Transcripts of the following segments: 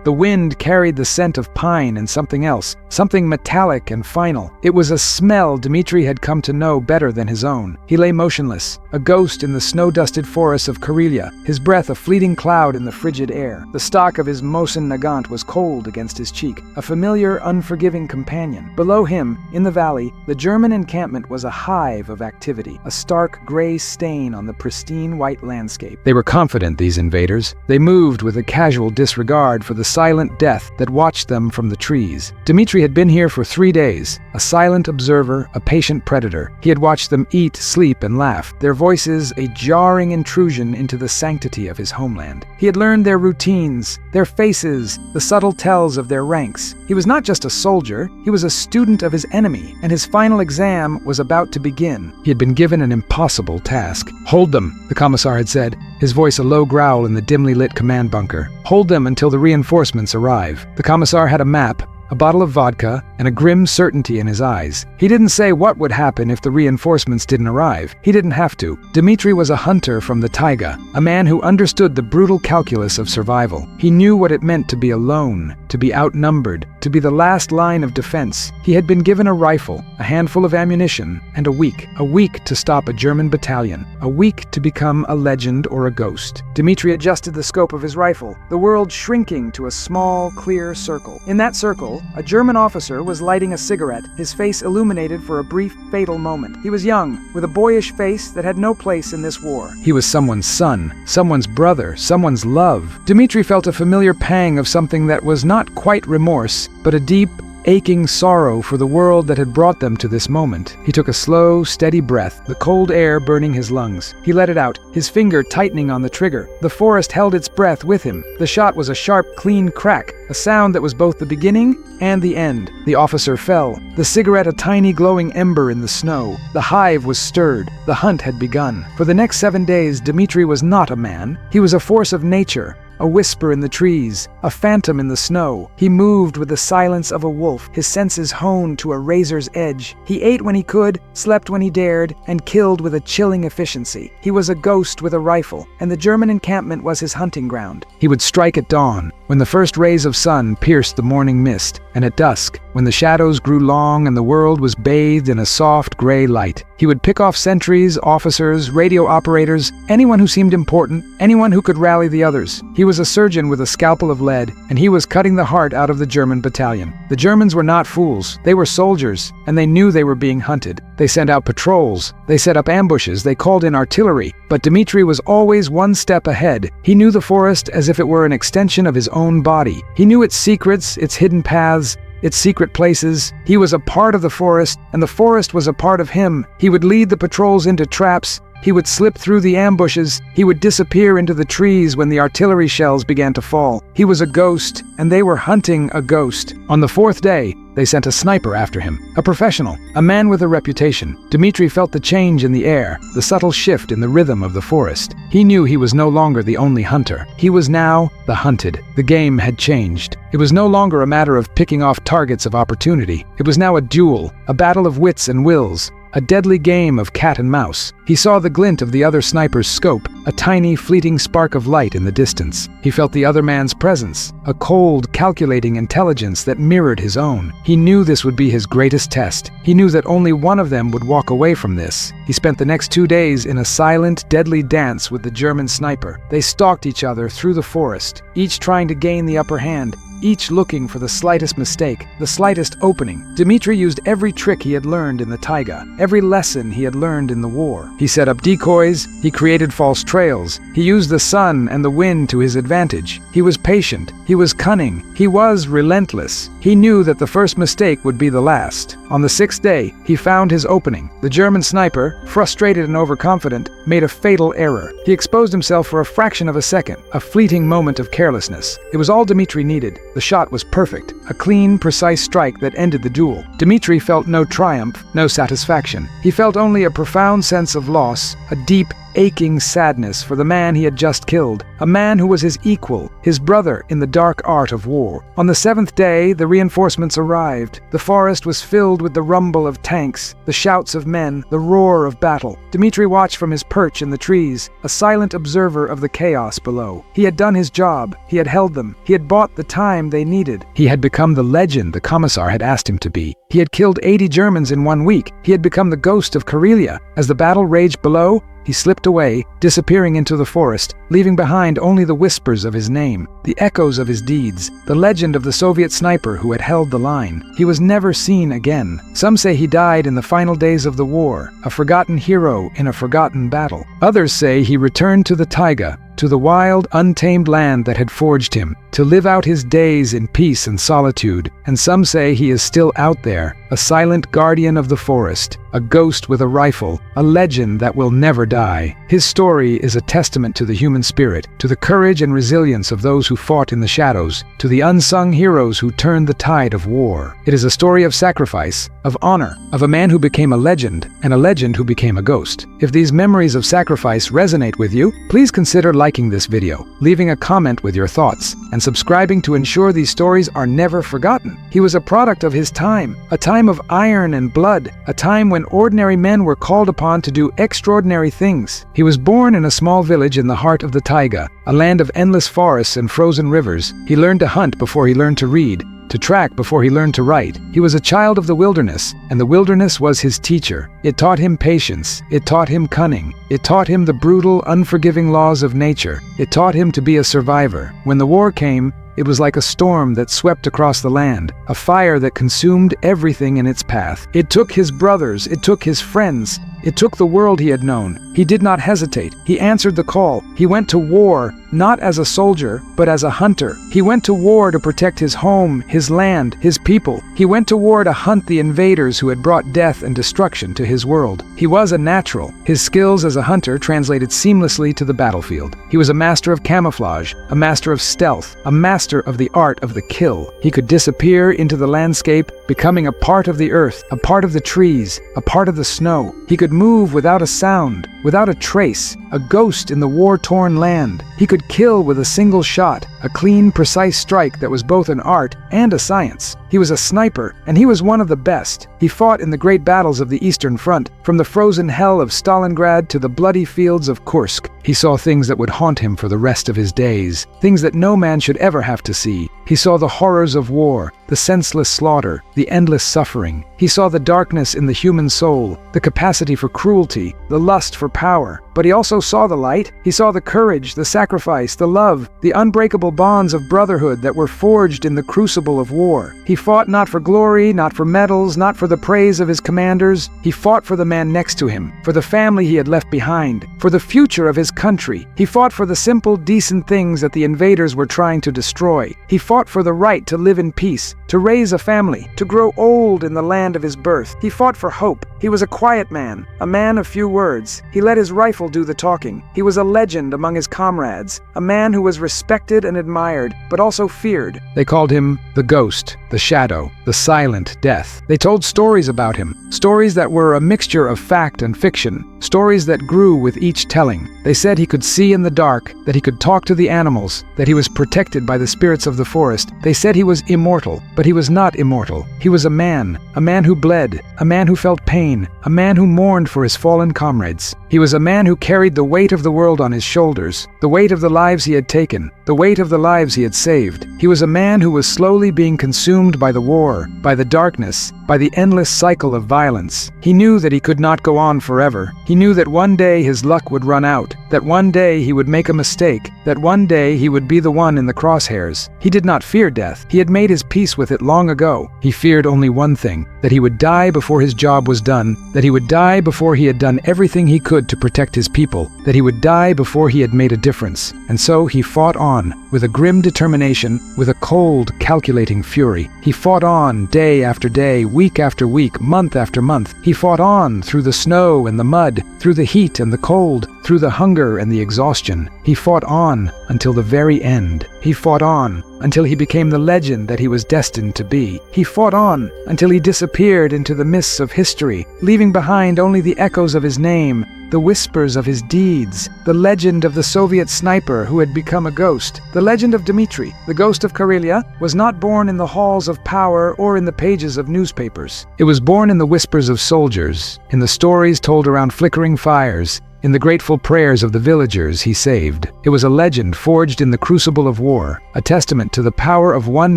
The wind carried the scent of pine and something else, something metallic and final. It was a smell Dmitri had come to know better than his own. He lay motionless, a ghost in the snow-dusted forests of Karelia, his breath a fleeting cloud in the frigid air. The stock of his Mosin Nagant was cold against his cheek, a familiar, unforgiving companion. Below him, in the valley, the German encampment was a hive of activity, a stark gray stain on the pristine white landscape. They were confident, these invaders. They moved with a casual disregard for the silent death that watched them from the trees. Dmitri had been here for 3 days, a silent observer, a patient predator. He had watched them eat, sleep, and laugh, their voices a jarring intrusion into the sanctity of his homeland. He had learned their routines, their faces, the subtle tells of their ranks. He was not just a soldier, he was a student of his enemy, and his final exam was about to begin. He had been given an impossible task. "Hold them," the commissar had said, his voice a low growl in the dimly lit command bunker. "Hold them until the reinforcements arrive." The commissar had a map, a bottle of vodka, and a grim certainty in his eyes. He didn't say what would happen if the reinforcements didn't arrive. He didn't have to. Dmitri was a hunter from the taiga, a man who understood the brutal calculus of survival. He knew what it meant to be alone, to be outnumbered, to be the last line of defense. He had been given a rifle, a handful of ammunition, and a week to stop a German battalion, a week to become a legend or a ghost. Dmitri adjusted the scope of his rifle, the world shrinking to a small, clear circle. In that circle, a German officer was lighting a cigarette, his face illuminated for a brief, fatal moment. He was young, with a boyish face that had no place in this war. He was someone's son, someone's brother, someone's love. Dmitri felt a familiar pang of something that was not quite remorse, but a deep, aching sorrow for the world that had brought them to this moment. He took a slow, steady breath, the cold air burning his lungs. He let it out, his finger tightening on the trigger. The forest held its breath with him. The shot was a sharp, clean crack, a sound that was both the beginning and the end. The officer fell, the cigarette a tiny glowing ember in the snow. The hive was stirred. The hunt had begun. For the next 7 days, Dmitri was not a man. He was a force of nature, a whisper in the trees, a phantom in the snow. He moved with the silence of a wolf, his senses honed to a razor's edge. He ate when he could, slept when he dared, and killed with a chilling efficiency. He was a ghost with a rifle, and the German encampment was his hunting ground. He would strike at dawn, when the first rays of sun pierced the morning mist, and at dusk, when the shadows grew long and the world was bathed in a soft gray light. He would pick off sentries, officers, radio operators, anyone who seemed important, anyone who could rally the others. He was a surgeon with a scalpel of lead, and he was cutting the heart out of the German battalion. The Germans were not fools. They were soldiers, and they knew they were being hunted. They sent out patrols. They set up ambushes. They called in artillery. But Dmitri was always one step ahead. He knew the forest as if it were an extension of his own body. He knew its secrets, its hidden paths, its secret places. He was a part of the forest, and the forest was a part of him. He would lead the patrols into traps. He would slip through the ambushes. He would disappear into the trees when the artillery shells began to fall. He was a ghost, and they were hunting a ghost. On the 4th day, they sent a sniper after him, a professional, a man with a reputation. Dmitri felt the change in the air, the subtle shift in the rhythm of the forest. He knew he was no longer the only hunter. He was now the hunted. The game had changed. It was no longer a matter of picking off targets of opportunity. It was now a duel, a battle of wits and wills, a deadly game of cat and mouse. He saw the glint of the other sniper's scope, a tiny, fleeting spark of light in the distance. He felt the other man's presence, a cold, calculating intelligence that mirrored his own. He knew this would be his greatest test. He knew that only one of them would walk away from this. He spent the next 2 days in a silent, deadly dance with the German sniper. They stalked each other through the forest, each trying to gain the upper hand, each looking for the slightest mistake, the slightest opening. Dmitri used every trick he had learned in the taiga, every lesson he had learned in the war. He set up decoys, he created false trails, he used the sun and the wind to his advantage. He was patient, he was cunning, he was relentless. He knew that the first mistake would be the last. On the 6th day, he found his opening. The German sniper, frustrated and overconfident, made a fatal error. He exposed himself for a fraction of a second, a fleeting moment of carelessness. It was all Dmitri needed. The shot was perfect, a clean, precise strike that ended the duel. Dmitri felt no triumph, no satisfaction. He felt only a profound sense of loss, a deep, aching sadness for the man he had just killed, a man who was his equal, his brother in the dark art of war. On the 7th day, the reinforcements arrived. The forest was filled with the rumble of tanks, the shouts of men, the roar of battle. Dmitri watched from his perch in the trees, a silent observer of the chaos below. He had done his job. He had held them. He had bought the time they needed. He had become the legend the commissar had asked him to be. He had killed 80 Germans in 1 week. He had become the ghost of Karelia. As the battle raged below, he slipped away, disappearing into the forest, leaving behind only the whispers of his name, the echoes of his deeds, the legend of the Soviet sniper who had held the line. He was never seen again. Some say he died in the final days of the war, a forgotten hero in a forgotten battle. Others say he returned to the taiga, to the wild, untamed land that had forged him, to live out his days in peace and solitude. And some say he is still out there, a silent guardian of the forest, a ghost with a rifle, a legend that will never die. His story is a testament to the human spirit, to the courage and resilience of those who fought in the shadows, to the unsung heroes who turned the tide of war. It is a story of sacrifice, of honor, of a man who became a legend, and a legend who became a ghost. If these memories of sacrifice resonate with you, please consider liking this video, leaving a comment with your thoughts, and subscribing to ensure these stories are never forgotten. He was a product of his time, a time of iron and blood, a time when ordinary men were called upon to do extraordinary things. He was born in a small village in the heart of the taiga, a land of endless forests and frozen rivers. He learned to hunt before he learned to read, to track before he learned to write. He was a child of the wilderness, and the wilderness was his teacher. It taught him patience. It taught him cunning. It taught him the brutal, unforgiving laws of nature. It taught him to be a survivor. When the war came, it was like a storm that swept across the land, a fire that consumed everything in its path. It took his brothers, it took his friends, it took the world he had known. He did not hesitate. He answered the call. He went to war, not as a soldier, but as a hunter. He went to war to protect his home, his land, his people. He went to war to hunt the invaders who had brought death and destruction to his world. He was a natural. His skills as a hunter translated seamlessly to the battlefield. He was a master of camouflage, a master of stealth, a master of the art of the kill. He could disappear into the landscape, becoming a part of the earth, a part of the trees, a part of the snow. He could move without a sound, without a trace, a ghost in the war-torn land. He could kill with a single shot, a clean, precise strike that was both an art and a science. He was a sniper, and he was one of the best. He fought in the great battles of the Eastern Front, from the frozen hell of Stalingrad to the bloody fields of Kursk. He saw things that would haunt him for the rest of his days, things that no man should ever have to see. He saw the horrors of war, the senseless slaughter, the endless suffering. He saw the darkness in the human soul, the capacity for cruelty, the lust for power. But he also saw the light. He saw the courage, the sacrifice, the love, the unbreakable bonds of brotherhood that were forged in the crucible of war. He fought not for glory, not for medals, not for the praise of his commanders. He fought for the man next to him, for the family he had left behind, for the future of his country. He fought for the simple, decent things that the invaders were trying to destroy. He fought for the right to live in peace, to raise a family, to grow old in the land of his birth. He fought for hope. He was a quiet man, a man of few words. He let his rifle do the talking. He was a legend among his comrades, a man who was respected and admired, but also feared. They called him the Ghost, the Shadow, the Silent Death. They told stories about him, stories that were a mixture of fact and fiction, stories that grew with each telling. They said he could see in the dark, that he could talk to the animals, that he was protected by the spirits of the forest. They said he was immortal, but he was not immortal. He was a man who bled, a man who felt pain, a man who mourned for his fallen comrades. He was a man who carried the weight of the world on his shoulders, the weight of the lives he had taken, the weight of the lives he had saved. He was a man who was slowly being consumed by the war, by the darkness, by the endless cycle of violence. He knew that he could not go on forever. He knew that one day his luck would run out, that one day he would make a mistake, that one day he would be the one in the crosshairs. He did not fear death. He had made his peace with it long ago. He feared only one thing, that he would die before his job was done, that he would die before he had done everything he could to protect his people, that he would die before he had made a difference. And so he fought on, with a grim determination, with a cold, calculating fury. He fought on, day after day, week after week, month after month. He fought on, through the snow and the mud, through the heat and the cold, through the hunger and the exhaustion. He fought on until the very end. He fought on until he became the legend that he was destined to be. He fought on until he disappeared into the mists of history, leaving behind only the echoes of his name, the whispers of his deeds, the legend of the Soviet sniper who had become a ghost. The legend of Dmitri, the ghost of Karelia, was not born in the halls of power or in the pages of newspapers. It was born in the whispers of soldiers, in the stories told around flickering fires, in the grateful prayers of the villagers he saved. It was a legend forged in the crucible of war, a testament to the power of one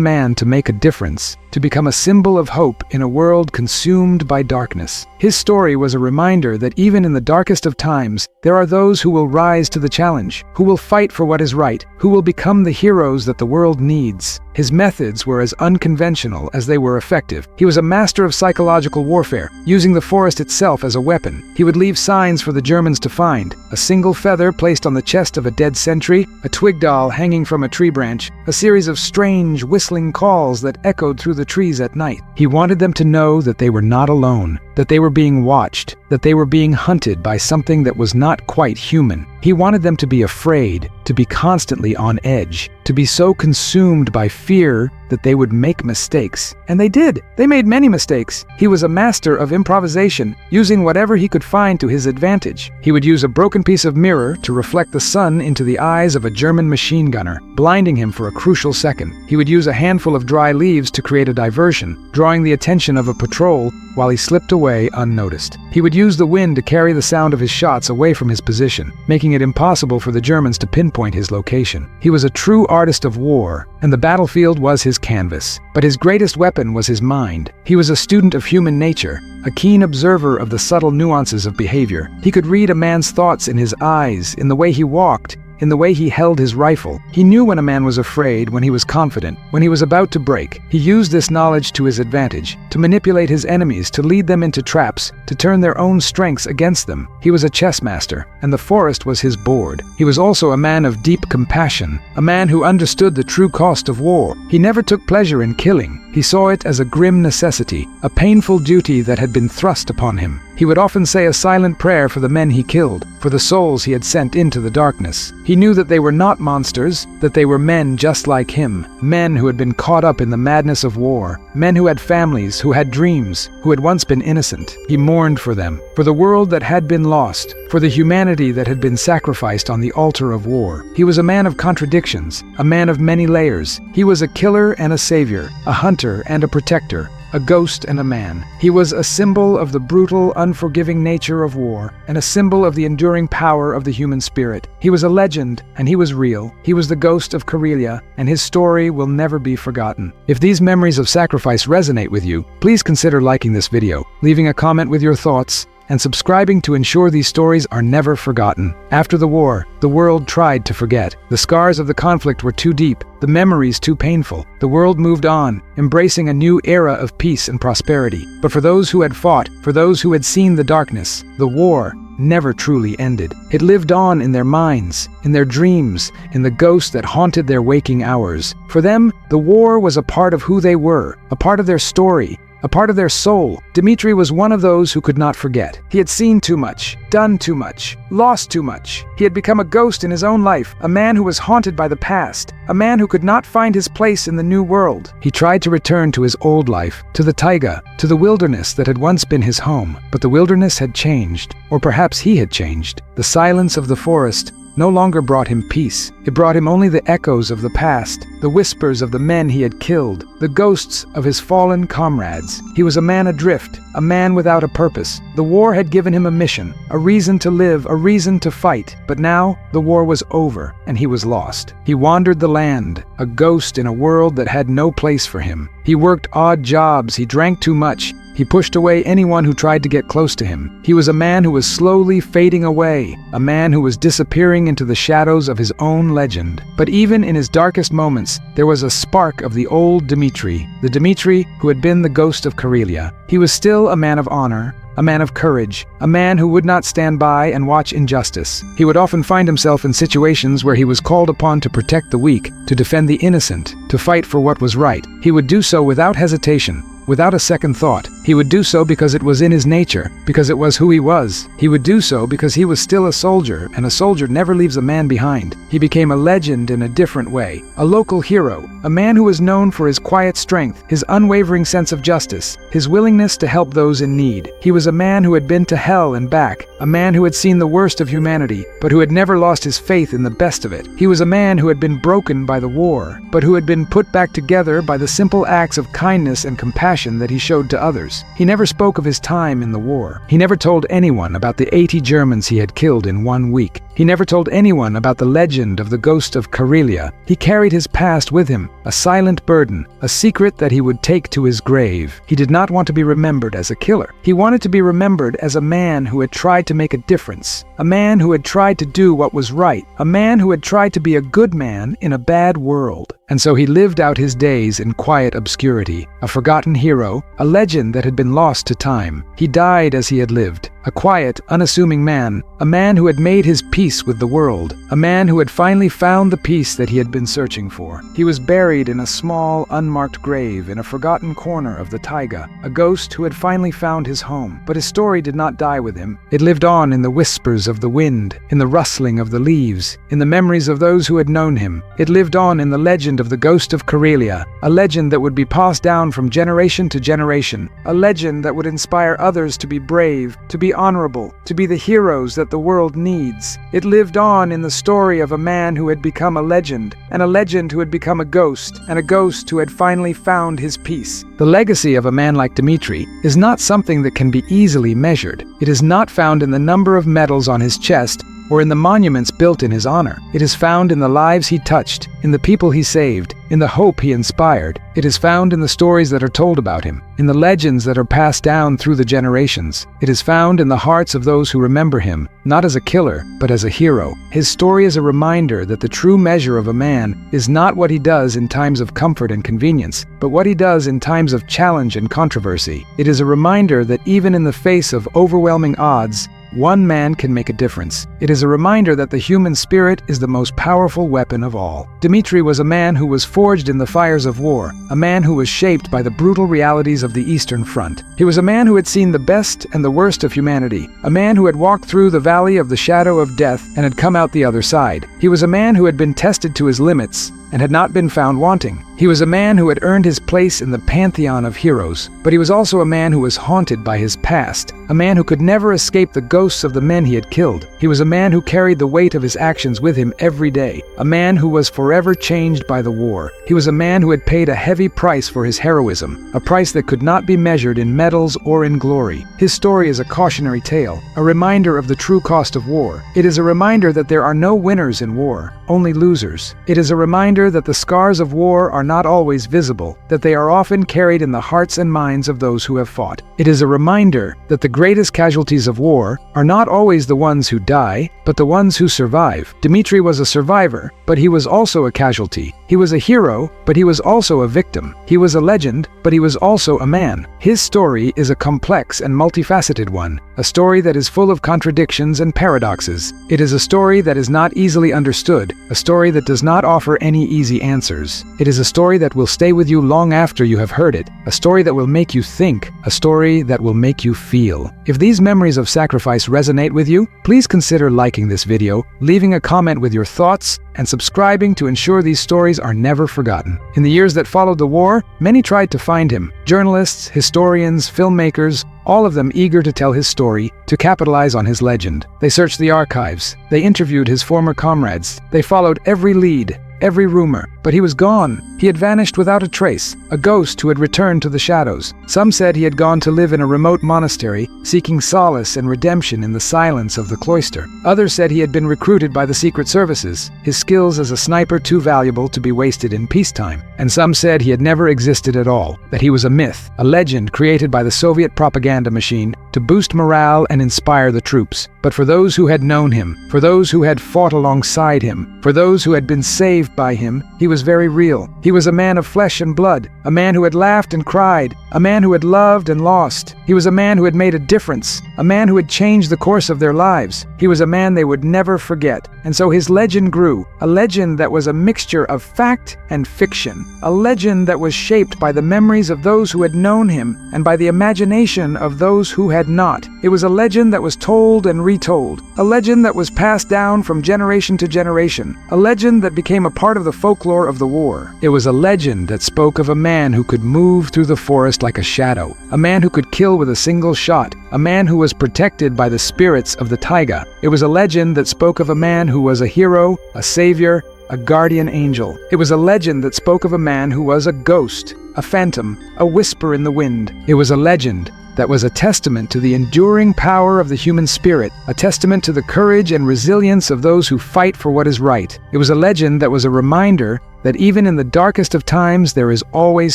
man to make a difference, to become a symbol of hope in a world consumed by darkness. His story was a reminder that even in the darkest of times, there are those who will rise to the challenge, who will fight for what is right, who will become the heroes that the world needs. His methods were as unconventional as they were effective. He was a master of psychological warfare, using the forest itself as a weapon. He would leave signs for the Germans to find: a single feather placed on the chest of a dead sentry, a twig doll hanging from a tree branch, a series of strange, whistling calls that echoed through the trees at night. He wanted them to know that they were not alone, that they were being watched, that they were being hunted by something that was not quite human. He wanted them to be afraid, to be constantly on edge, to be so consumed by fear that they would make mistakes. And they did. They made many mistakes. He was a master of improvisation, using whatever he could find to his advantage. He would use a broken piece of mirror to reflect the sun into the eyes of a German machine gunner, blinding him for a crucial second. He would use a handful of dry leaves to create a diversion, drawing the attention of a patrol while he slipped away unnoticed. He would use the wind to carry the sound of his shots away from his position, making it impossible for the Germans to pinpoint his location. He was a true artist of war, and the battlefield was his canvas. But his greatest weapon was his mind. He was a student of human nature, a keen observer of the subtle nuances of behavior. He could read a man's thoughts in his eyes, in the way he walked, in the way he held his rifle. He knew when a man was afraid, when he was confident, when he was about to break. He used this knowledge to his advantage, to manipulate his enemies, to lead them into traps, to turn their own strengths against them. He was a chess master, and the forest was his board. He was also a man of deep compassion, a man who understood the true cost of war. He never took pleasure in killing. He saw it as a grim necessity, a painful duty that had been thrust upon him. He would often say a silent prayer for the men he killed, for the souls he had sent into the darkness. He knew that they were not monsters, that they were men just like him, men who had been caught up in the madness of war, men who had families, who had dreams, who had once been innocent. He mourned for them, for the world that had been lost, for the humanity that had been sacrificed on the altar of war. He was a man of contradictions, a man of many layers. He was a killer and a savior, a hunter and a protector, a ghost and a man. He was a symbol of the brutal, unforgiving nature of war, and a symbol of the enduring power of the human spirit. He was a legend, and he was real. He was the ghost of Karelia, and his story will never be forgotten. If these memories of sacrifice resonate with you, please consider liking this video, leaving a comment with your thoughts, and subscribing to ensure these stories are never forgotten. After the war, the world tried to forget. The scars of the conflict were too deep, the memories too painful. The world moved on, embracing a new era of peace and prosperity. But for those who had fought, for those who had seen the darkness, the war never truly ended. It lived on in their minds, in their dreams, in the ghosts that haunted their waking hours. For them, the war was a part of who they were, a part of their story, a part of their soul. Dmitri was one of those who could not forget. He had seen too much, done too much, lost too much. He had become a ghost in his own life, a man who was haunted by the past, a man who could not find his place in the new world. He tried to return to his old life, to the taiga, to the wilderness that had once been his home. But the wilderness had changed, or perhaps he had changed. The silence of the forest no longer brought him peace. It brought him only the echoes of the past, the whispers of the men he had killed, the ghosts of his fallen comrades. He was a man adrift, a man without a purpose. The war had given him a mission, a reason to live, a reason to fight. But now, the war was over, and he was lost. He wandered the land, a ghost in a world that had no place for him. He worked odd jobs, he drank too much. He pushed away anyone who tried to get close to him. He was a man who was slowly fading away, a man who was disappearing into the shadows of his own legend. But even in his darkest moments, there was a spark of the old Dmitri, the Dmitri who had been the ghost of Karelia. He was still a man of honor, a man of courage, a man who would not stand by and watch injustice. He would often find himself in situations where he was called upon to protect the weak, to defend the innocent, to fight for what was right. He would do so without hesitation, without a second thought. He would do so because it was in his nature, because it was who he was. He would do so because he was still a soldier, and a soldier never leaves a man behind. He became a legend in a different way, a local hero, a man who was known for his quiet strength, his unwavering sense of justice, his willingness to help those in need. He was a man who had been to hell and back, a man who had seen the worst of humanity, but who had never lost his faith in the best of it. He was a man who had been broken by the war, but who had been put back together by the simple acts of kindness and compassion that he showed to others. He never spoke of his time in the war. He never told anyone about the 80 Germans he had killed in 1 week. He never told anyone about the legend of the ghost of Karelia. He carried his past with him, a silent burden, a secret that he would take to his grave. He did not want to be remembered as a killer. He wanted to be remembered as a man who had tried to make a difference, a man who had tried to do what was right, a man who had tried to be a good man in a bad world. And so he lived out his days in quiet obscurity, a forgotten hero, a legend that had been lost to time. He died as he had lived, a quiet, unassuming man, a man who had made his peace with the world, a man who had finally found the peace that he had been searching for. He was buried in a small, unmarked grave in a forgotten corner of the taiga, a ghost who had finally found his home. But his story did not die with him. It lived on in the whispers of the wind, in the rustling of the leaves, in the memories of those who had known him. It lived on in the legend of the ghost of Karelia, a legend that would be passed down from generation to generation, a legend that would inspire others to be brave, to be honorable, to be the heroes that the world needs. It lived on in the story of a man who had become a legend, and a legend who had become a ghost, and a ghost who had finally found his peace. The legacy of a man like Dmitri is not something that can be easily measured. It is not found in the number of medals on his chest or in the monuments built in his honor. It is found in the lives he touched, in the people he saved, in the hope he inspired. It is found in the stories that are told about him, in the legends that are passed down through the generations. It is found in the hearts of those who remember him, not as a killer, but as a hero. His story is a reminder that the true measure of a man is not what he does in times of comfort and convenience, but what he does in times of challenge and controversy. It is a reminder that even in the face of overwhelming odds, one man can make a difference. It is a reminder that the human spirit is the most powerful weapon of all. Dmitri was a man who was forged in the fires of war, a man who was shaped by the brutal realities of the Eastern Front. He was a man who had seen the best and the worst of humanity, a man who had walked through the valley of the shadow of death and had come out the other side. He was a man who had been tested to his limits and had not been found wanting. He was a man who had earned his place in the pantheon of heroes, but he was also a man who was haunted by his past, a man who could never escape the ghosts of the men he had killed. He was a man who carried the weight of his actions with him every day, a man who was forever changed by the war. He was a man who had paid a heavy price for his heroism, a price that could not be measured in medals or in glory. His story is a cautionary tale, a reminder of the true cost of war. It is a reminder that there are no winners in war, only losers. It is a reminder that the scars of war are not always visible, that they are often carried in the hearts and minds of those who have fought. It is a reminder that the greatest casualties of war are not always the ones who die, but the ones who survive. Dmitri was a survivor, but he was also a casualty. He was a hero, but he was also a victim. He was a legend, but he was also a man. His story is a complex and multifaceted one, a story that is full of contradictions and paradoxes. It is a story that is not easily understood, a story that does not offer any easy answers. It is a story that will stay with you long after you have heard it, a story that will make you think, a story that will make you feel. If these memories of sacrifice resonate with you, please consider liking this video, leaving a comment with your thoughts, and subscribing to ensure these stories are never forgotten. In the years that followed the war, many tried to find him. Journalists, historians, filmmakers, all of them eager to tell his story, to capitalize on his legend. They searched the archives. They interviewed his former comrades. They followed every lead, every rumor, but he was gone. He had vanished without a trace, a ghost who had returned to the shadows. Some said he had gone to live in a remote monastery, seeking solace and redemption in the silence of the cloister. Others said he had been recruited by the secret services, his skills as a sniper too valuable to be wasted in peacetime. And some said he had never existed at all, that he was a myth, a legend created by the Soviet propaganda machine to boost morale and inspire the troops. But for those who had known him, for those who had fought alongside him, for those who had been saved by him, he was very real. He was a man of flesh and blood, a man who had laughed and cried, a man who had loved and lost. He was a man who had made a difference, a man who had changed the course of their lives. He was a man they would never forget. And so his legend grew, a legend that was a mixture of fact and fiction, a legend that was shaped by the memories of those who had known him and by the imagination of those who had not. It was a legend that was told and retold, a legend that was passed down from generation to generation, a legend that became a part of the folklore of the war. It was a legend that spoke of a man who could move through the forest like a shadow, a man who could kill with a single shot, a man who was protected by the spirits of the taiga. It was a legend that spoke of a man who was a hero, a savior, a guardian angel. It was a legend that spoke of a man who was a ghost, a phantom, a whisper in the wind. It was a legend that was a testament to the enduring power of the human spirit, a testament to the courage and resilience of those who fight for what is right. It was a legend that was a reminder that even in the darkest of times there is always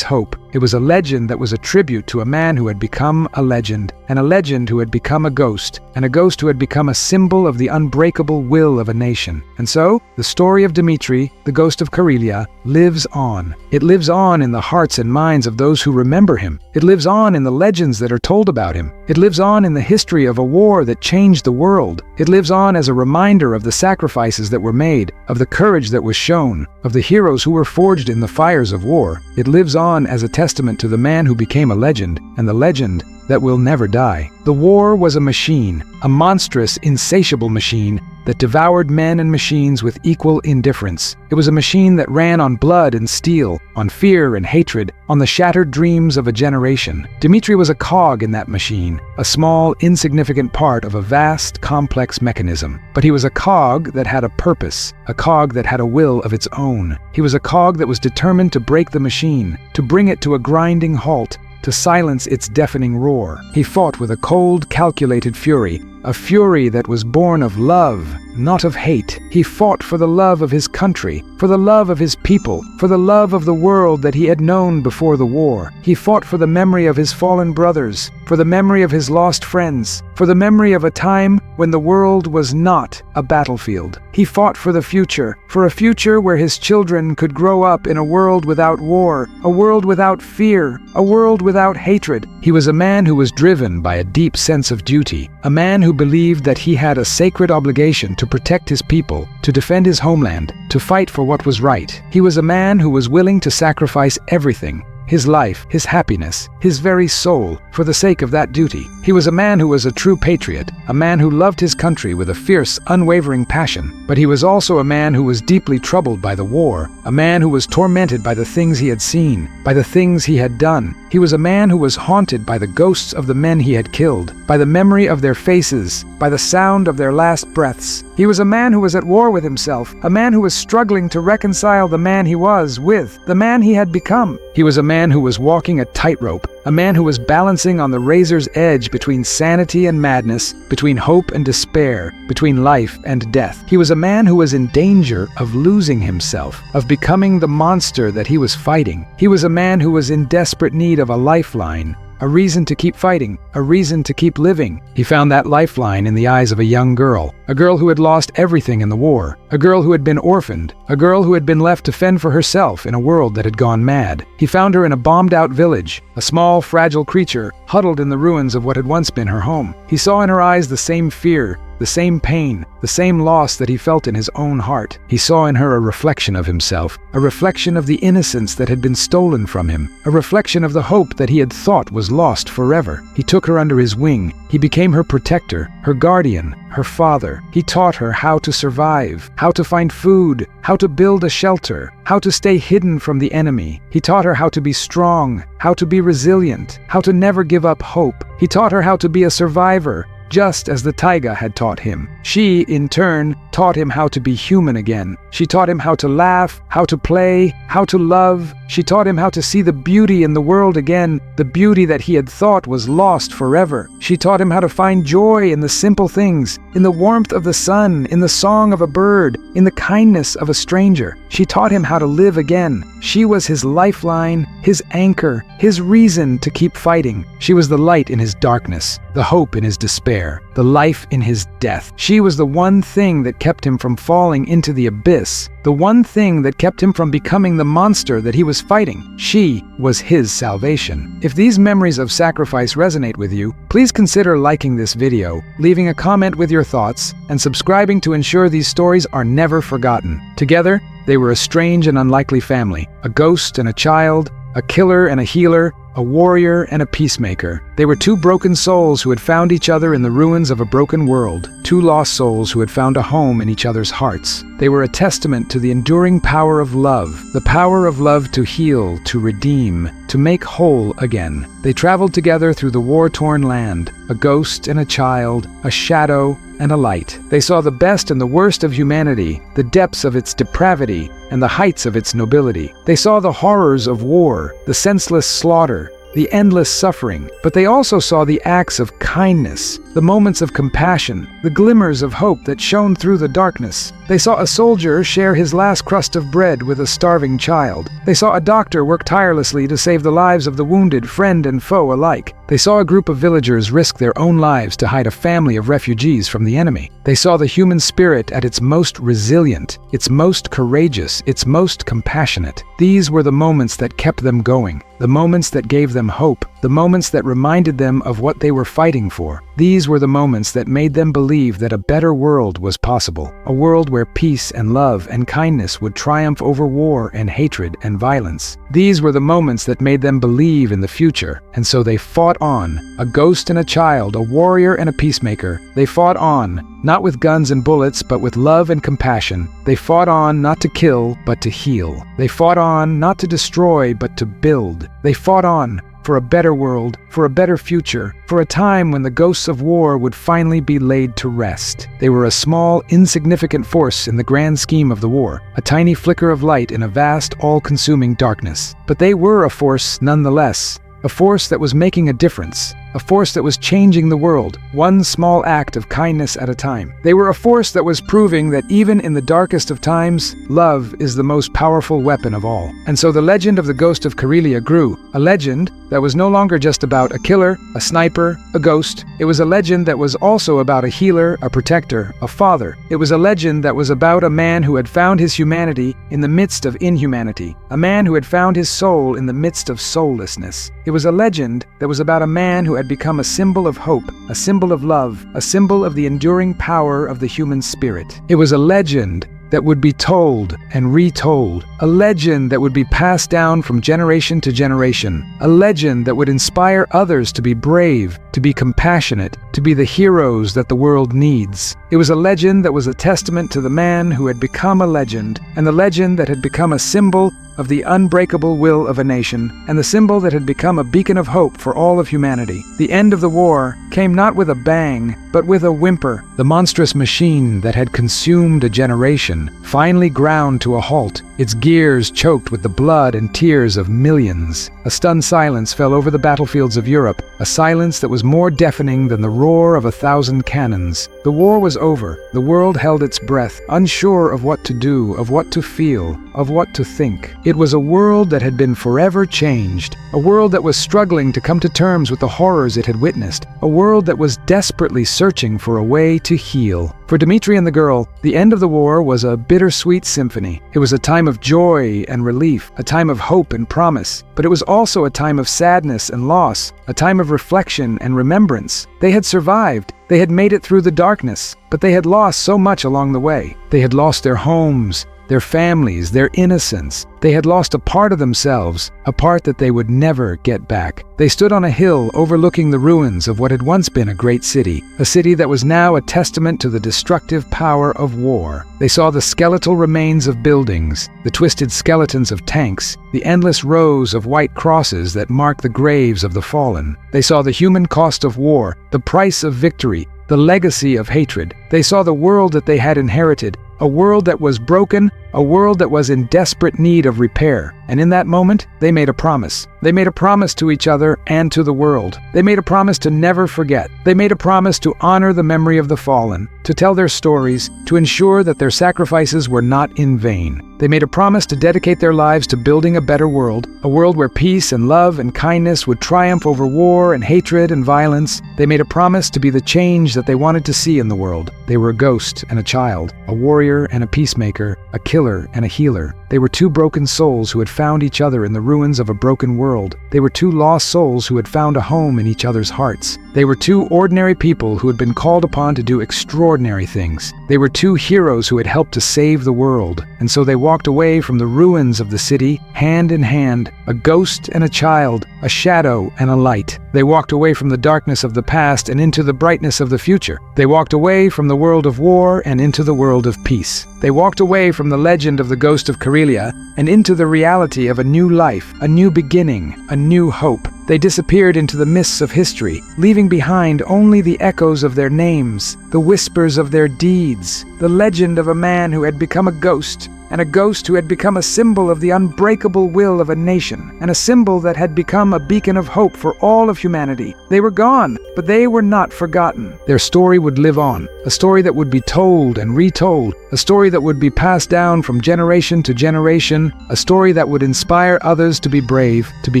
hope. It was a legend that was a tribute to a man who had become a legend, and a legend who had become a ghost, and a ghost who had become a symbol of the unbreakable will of a nation. And so, the story of Dmitri, the ghost of Karelia, lives on. It lives on in the hearts and minds of those who remember him. It lives on in the legends that are told about him. It lives on in the history of a war that changed the world. It lives on as a reminder of the sacrifices that were made, of the courage that was shown, of the heroes who were forged in the fires of war. It lives on as a testament to the man who became a legend, and the legend that will never die. The war was a machine, a monstrous, insatiable machine that devoured men and machines with equal indifference. It was a machine that ran on blood and steel, on fear and hatred, on the shattered dreams of a generation. Dmitri was a cog in that machine, a small, insignificant part of a vast, complex mechanism. But he was a cog that had a purpose, a cog that had a will of its own. He was a cog that was determined to break the machine, to bring it to a grinding halt, to silence its deafening roar. He fought with a cold, calculated fury, a fury that was born of love, not of hate. He fought for the love of his country, for the love of his people, for the love of the world that he had known before the war. He fought for the memory of his fallen brothers, for the memory of his lost friends, for the memory of a time when the world was not a battlefield. He fought for the future, for a future where his children could grow up in a world without war, a world without fear, a world without hatred. He was a man who was driven by a deep sense of duty, a man who believed that he had a sacred obligation to protect his people, to defend his homeland, to fight for what was right. He was a man who was willing to sacrifice everything, his life, his happiness, his very soul, for the sake of that duty. He was a man who was a true patriot, a man who loved his country with a fierce, unwavering passion. But he was also a man who was deeply troubled by the war, a man who was tormented by the things he had seen, by the things he had done. He was a man who was haunted by the ghosts of the men he had killed, by the memory of their faces, by the sound of their last breaths. He was a man who was at war with himself, a man who was struggling to reconcile the man he was with the man he had become. He was a man who was walking a tightrope, a man who was balancing on the razor's edge between sanity and madness, between hope and despair, between life and death. He was a man who was in danger of losing himself, of becoming the monster that he was fighting. He was a man who was in desperate need of a lifeline, a reason to keep fighting, a reason to keep living. He found that lifeline in the eyes of a young girl, a girl who had lost everything in the war, a girl who had been orphaned, a girl who had been left to fend for herself in a world that had gone mad. He found her in a bombed-out village, a small, fragile creature huddled in the ruins of what had once been her home. He saw in her eyes the same fear, the same pain, the same loss that he felt in his own heart. He saw in her a reflection of himself, a reflection of the innocence that had been stolen from him, a reflection of the hope that he had thought was lost forever. He took her under his wing. He became her protector, her guardian, her father. He taught her how to survive, how to find food, how to build a shelter, how to stay hidden from the enemy. He taught her how to be strong, how to be resilient, how to never give up hope. He taught her how to be a survivor, just as the taiga had taught him. She, in turn, taught him how to be human again. She taught him how to laugh, how to play, how to love. She taught him how to see the beauty in the world again, the beauty that he had thought was lost forever. She taught him how to find joy in the simple things, in the warmth of the sun, in the song of a bird, in the kindness of a stranger. She taught him how to live again. She was his lifeline, his anchor, his reason to keep fighting. She was the light in his darkness. the hope in his despair, the life in his death. She was the one thing that kept him from falling into the abyss, the one thing that kept him from becoming the monster that he was fighting. She was his salvation. If these memories of sacrifice resonate with you, please consider liking this video, leaving a comment with your thoughts, and subscribing to ensure these stories are never forgotten. Together, they were a strange and unlikely family, a ghost and a child, a killer and a healer, a warrior and a peacemaker. They were two broken souls who had found each other in the ruins of a broken world, two lost souls who had found a home in each other's hearts. They were a testament to the enduring power of love, the power of love to heal, to redeem, to make whole again. They traveled together through the war-torn land, a ghost and a child, a shadow and a light. They saw the best and the worst of humanity, the depths of its depravity and the heights of its nobility. They saw the horrors of war, the senseless slaughter, the endless suffering, but they also saw the acts of kindness, the moments of compassion, the glimmers of hope that shone through the darkness. They saw a soldier share his last crust of bread with a starving child. They saw a doctor work tirelessly to save the lives of the wounded, friend and foe alike. They saw a group of villagers risk their own lives to hide a family of refugees from the enemy. They saw the human spirit at its most resilient, its most courageous, its most compassionate. These were the moments that kept them going, the moments that gave them hope, the moments that reminded them of what they were fighting for. These were the moments that made them believe that a better world was possible, a world where peace and love and kindness would triumph over war and hatred and violence. These were the moments that made them believe in the future, and so they fought on, a ghost and a child, a warrior and a peacemaker. They fought on, not with guns and bullets, but with love and compassion. They fought on not to kill, but to heal. They fought on not to destroy, but to build. They fought on for a better world, for a better future, for a time when the ghosts of war would finally be laid to rest. They were a small, insignificant force in the grand scheme of the war, a tiny flicker of light in a vast, all-consuming darkness. But they were a force nonetheless, a force that was making a difference, a force that was changing the world, one small act of kindness at a time. They were a force that was proving that even in the darkest of times, love is the most powerful weapon of all. And so the legend of the Ghost of Karelia grew, a legend that was no longer just about a killer, a sniper, a ghost. It was a legend that was also about a healer, a protector, a father. It was a legend that was about a man who had found his humanity in the midst of inhumanity, a man who had found his soul in the midst of soullessness. It was a legend that was about a man who had become a symbol of hope, a symbol of love, a symbol of the enduring power of the human spirit. It was a legend that would be told and retold, a legend that would be passed down from generation to generation, a legend that would inspire others to be brave, to be compassionate, to be the heroes that the world needs. It was a legend that was a testament to the man who had become a legend, and the legend that had become a symbol of the unbreakable will of a nation, and the symbol that had become a beacon of hope for all of humanity. The end of the war came not with a bang, but with a whimper. The monstrous machine that had consumed a generation finally ground to a halt, its gears choked with the blood and tears of millions. A stunned silence fell over the battlefields of Europe, a silence that was more deafening than the roar of 1,000 cannons. The war was over. The world held its breath, unsure of what to do, of what to feel, of what to think. It was a world that had been forever changed, a world that was struggling to come to terms with the horrors it had witnessed, a world that was desperately searching for a way to heal. For Dmitri and the girl, the end of the war was a bittersweet symphony. It was a time of joy and relief, a time of hope and promise, but it was also a time of sadness and loss, a time of reflection and remembrance. They had survived. They had made it through the darkness, but they had lost so much along the way. They had lost their homes, their families, their innocence. They had lost a part of themselves, a part that they would never get back. They stood on a hill overlooking the ruins of what had once been a great city, a city that was now a testament to the destructive power of war. They saw the skeletal remains of buildings, the twisted skeletons of tanks, the endless rows of white crosses that mark the graves of the fallen. They saw the human cost of war, the price of victory, the legacy of hatred. They saw the world that they had inherited, a world that was broken a world that was in desperate need of repair. And in that moment, they made a promise. They made a promise to each other and to the world. They made a promise to never forget. They made a promise to honor the memory of the fallen, to tell their stories, to ensure that their sacrifices were not in vain. They made a promise to dedicate their lives to building a better world, a world where peace and love and kindness would triumph over war and hatred and violence. They made a promise to be the change that they wanted to see in the world. They were a ghost and a child, a warrior and a peacemaker, a killer and a healer. They were two broken souls who had found each other in the ruins of a broken world. They were two lost souls who had found a home in each other's hearts. They were two ordinary people who had been called upon to do extraordinary things. They were two heroes who had helped to save the world. And so they walked away from the ruins of the city, hand in hand, a ghost and a child, a shadow and a light. They walked away from the darkness of the past and into the brightness of the future. They walked away from the world of war and into the world of peace. They walked away from the legend of the ghost of Karelia and into the reality of a new life, a new beginning, a new hope. They disappeared into the mists of history, leaving behind only the echoes of their names, the whispers of their deeds, the legend of a man who had become a ghost, and a ghost who had become a symbol of the unbreakable will of a nation, and a symbol that had become a beacon of hope for all of humanity. They were gone, but they were not forgotten. Their story would live on, a story that would be told and retold, a story that would be passed down from generation to generation, a story that would inspire others to be brave, to be